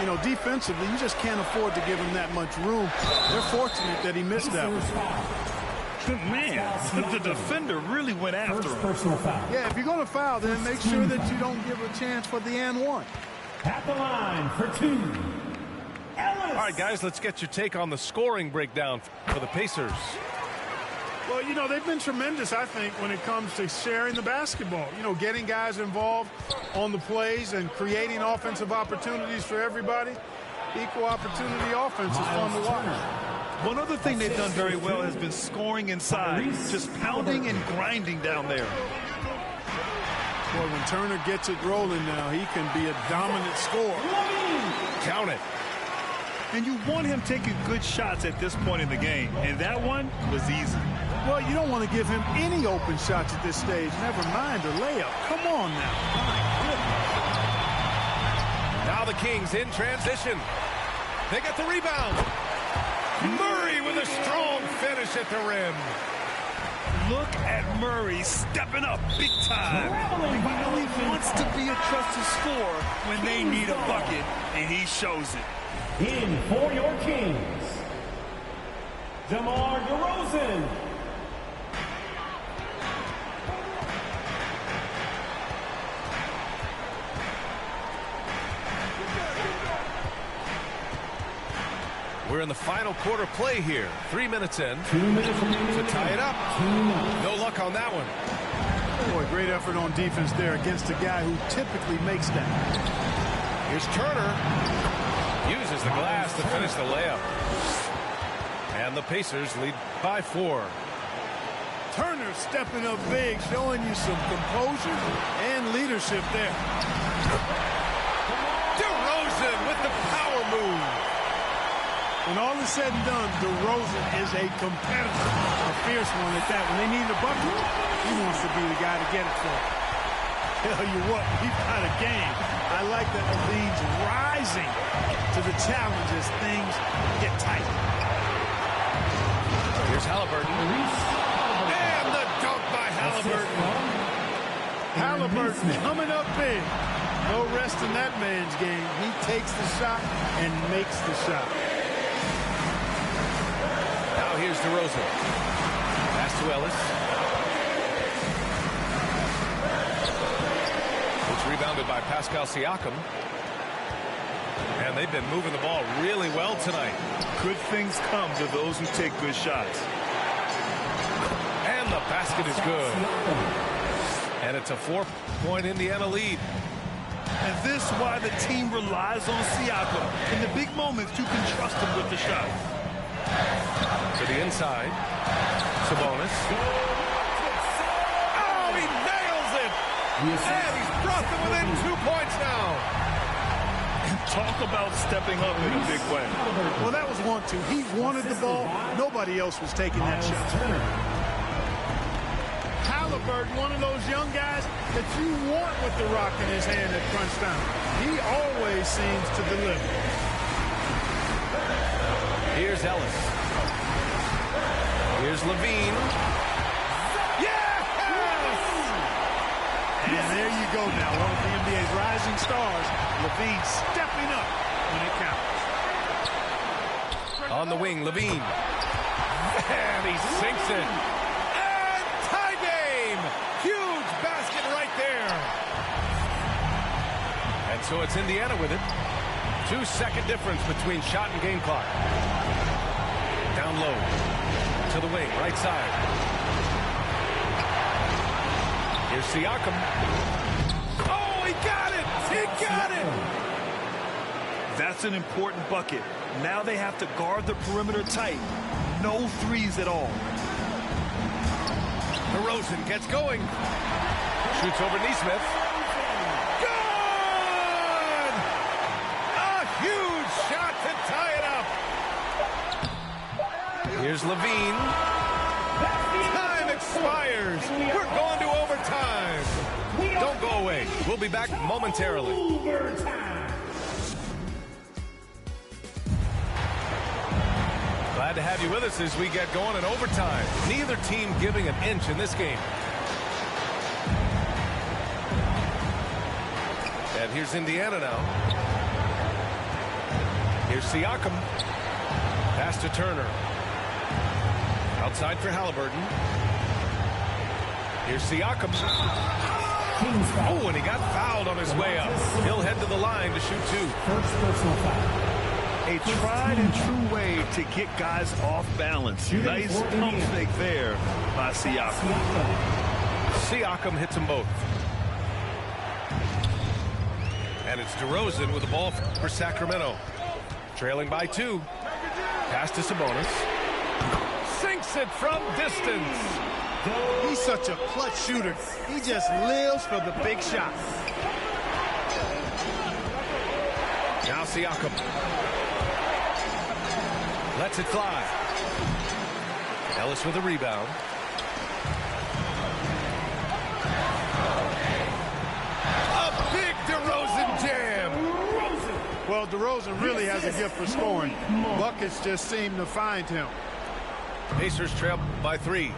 You know, defensively, you just can't afford to give him that much room. They're fortunate that he missed that one. Man, the defender really went after him. Yeah, if you're going to foul, then make sure that you don't give a chance for the and one. At the line for 2. Ellis. All right, guys, let's get your take on the scoring breakdown for the Pacers. Well, you know, they've been tremendous, I think, when it comes to sharing the basketball. You know, getting guys involved on the plays and creating offensive opportunities for everybody. Equal opportunity offense is fun to watch. One other thing they've done very well has been scoring inside, just pounding and grinding down there. Well, when Turner gets it rolling now, he can be a dominant scorer. Count it. And you want him taking good shots at this point in the game, and that one was easy. Well, you don't want to give him any open shots at this stage, never mind a layup. Come on now. Now the Kings in transition. They get the rebound. Murray with a strong finish at the rim. Look at Murray stepping up big time. He really wants to be a trusted scorer when they need a bucket, and he shows it. In for your Kings, DeMar DeRozan. We're in the final quarter play here. 3 minutes in. 2 minutes remaining to tie it up. 2 minutes. No luck on that one. Boy, great effort on defense there against a guy who typically makes that. Here's Turner. Uses the glass to finish the layup. And the Pacers lead by 4. Turner stepping up big, showing you some composure and leadership there. DeRozan with the power move. When all is said and done, DeRozan is a competitor, a fierce one at that. When they need a bucket, he wants to be the guy to get it for them. Tell you what, we've got a game. I like that LaVine's rising to the challenge as things get tight. Here's Halliburton. And the dunk by Halliburton. Halliburton coming up big. No rest in that man's game. He takes the shot and makes the shot. Now here's DeRozan. Pass to Ellis. It's rebounded by Pascal Siakam. And they've been moving the ball really well tonight. Good things come to those who take good shots. And the basket is good. And it's a 4-point Indiana lead. And this is why the team relies on Siakam. In the big moments, you can trust him with the shot. To the inside. Sabonis. Oh, he nails it! And he's brought them within 2 points now. Talk about stepping up in a big way. Well, that was 1-2. He wanted the ball. Nobody else was taking that shot. Halliburton, one of those young guys that you want with the rock in his hand at crunch time. He always seems to deliver. Here's Ellis. Here's LaVine. Yes! And there you go now. One of the NBA's rising stars. LaVine stepping up when it counts. On the wing, LaVine. And he sinks it. And tie game! Huge basket right there. And so it's Indiana with it. 2-second difference between shot and game clock. Down low. To the wing, right side. Here's Siakam. Oh, he got it! He got it! That's an important bucket. Now they have to guard the perimeter tight. No threes at all. DeRozan gets going. Shoots over Nesmith. Good! A huge shot to tie it up. Here's LaVine. Time expires. We're going to overtime. Don't go away. We'll be back momentarily. Glad to have you with us as we get going in overtime. Neither team giving an inch in this game. And here's Indiana now. Here's Siakam. Pass to Turner. Outside for Halliburton. Here's Siakam. Oh, and he got fouled on his way up. He'll head to the line to shoot two. First personal foul. A tried and true way to get guys off balance. Nice pump fake there by Siakam. Siakam hits them both. And it's DeRozan with the ball for Sacramento. Trailing by 2. Pass to Sabonis. Sinks it from distance. He's such a clutch shooter. He just lives for the big shot. Now Siakam. Lets it fly. Ellis with a rebound. A big DeRozan jam. Well, DeRozan really has a gift for scoring. Buckets just seem to find him. Pacers trail by 3.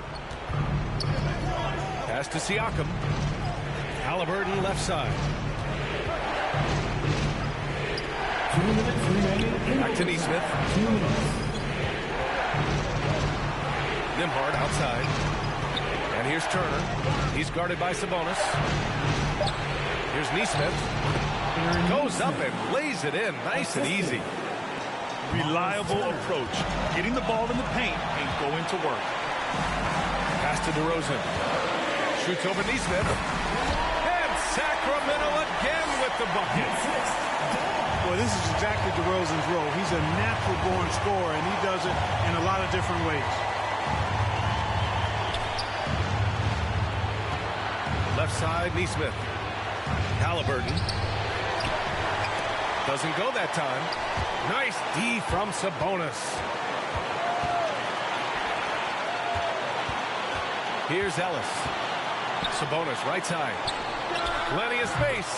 Pass to Siakam. Halliburton left side. Back to Nesmith. Nembhard outside. And here's Turner. He's guarded by Sabonis. Here's Nesmith. Goes up and lays it in. Nice and easy. Reliable approach. Getting the ball in the paint and going to work. Pass to DeRozan. Shoots over Nesmith. And Sacramento again with the bucket. Well, this is exactly DeRozan's role. He's a natural-born scorer, and he does it in a lot of different ways. Left side, Nesmith. Halliburton. Doesn't go that time. Nice D from Sabonis. Here's Ellis. Sabonis, right side. Plenty of space.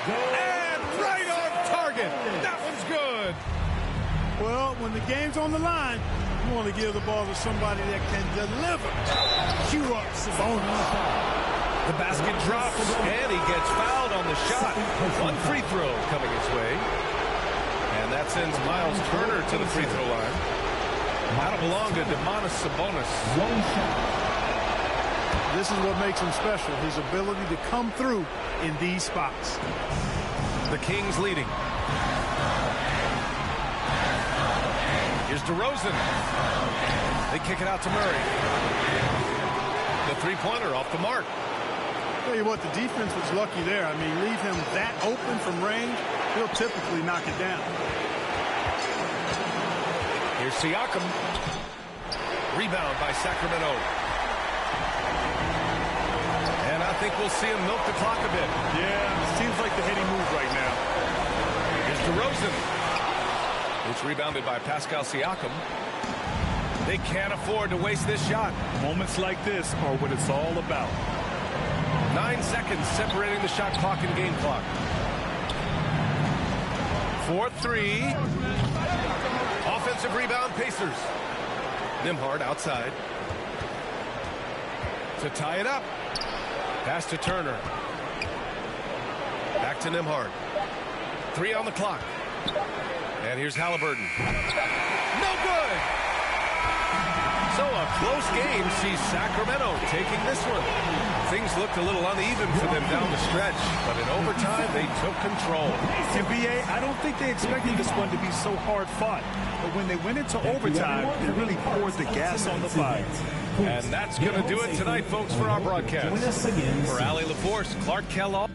And right on target. That one's good. Well, when the game's on the line, you want to give the ball to somebody that can deliver. Cue up Sabonis. The basket drops, and he gets fouled on the shot. One free throw coming his way. And that sends Miles Turner to the free throw line. That'll belong to Domantas Sabonis. This is what makes him special, his ability to come through in these spots. The Kings leading. Here's DeRozan. They kick it out to Murray. The three-pointer off the mark. Tell you what, the defense was lucky there. I mean, leave him that open from range, he'll typically knock it down. Here's Siakam. Rebound by Sacramento. And I think we'll see him milk the clock a bit. Yeah, seems like the heady move right now. Here's DeRozan. It's rebounded by Pascal Siakam. They can't afford to waste this shot. Moments like this are what it's all about. 9 seconds separating the shot clock and game clock. 4-3. Offensive rebound, Pacers. Nembhard outside. To tie it up. Pass to Turner. Back to Nembhard. 3 on the clock. And here's Halliburton. No good! So a close game sees Sacramento taking this one. Things looked a little uneven for them down the stretch, but in overtime they took control. NBA, I don't think they expected this one to be so hard fought. But when they went into overtime, they really poured the gas on the fire. And that's going to do it tonight, folks, for our broadcast. For Allie LaForce, Clark Kellogg.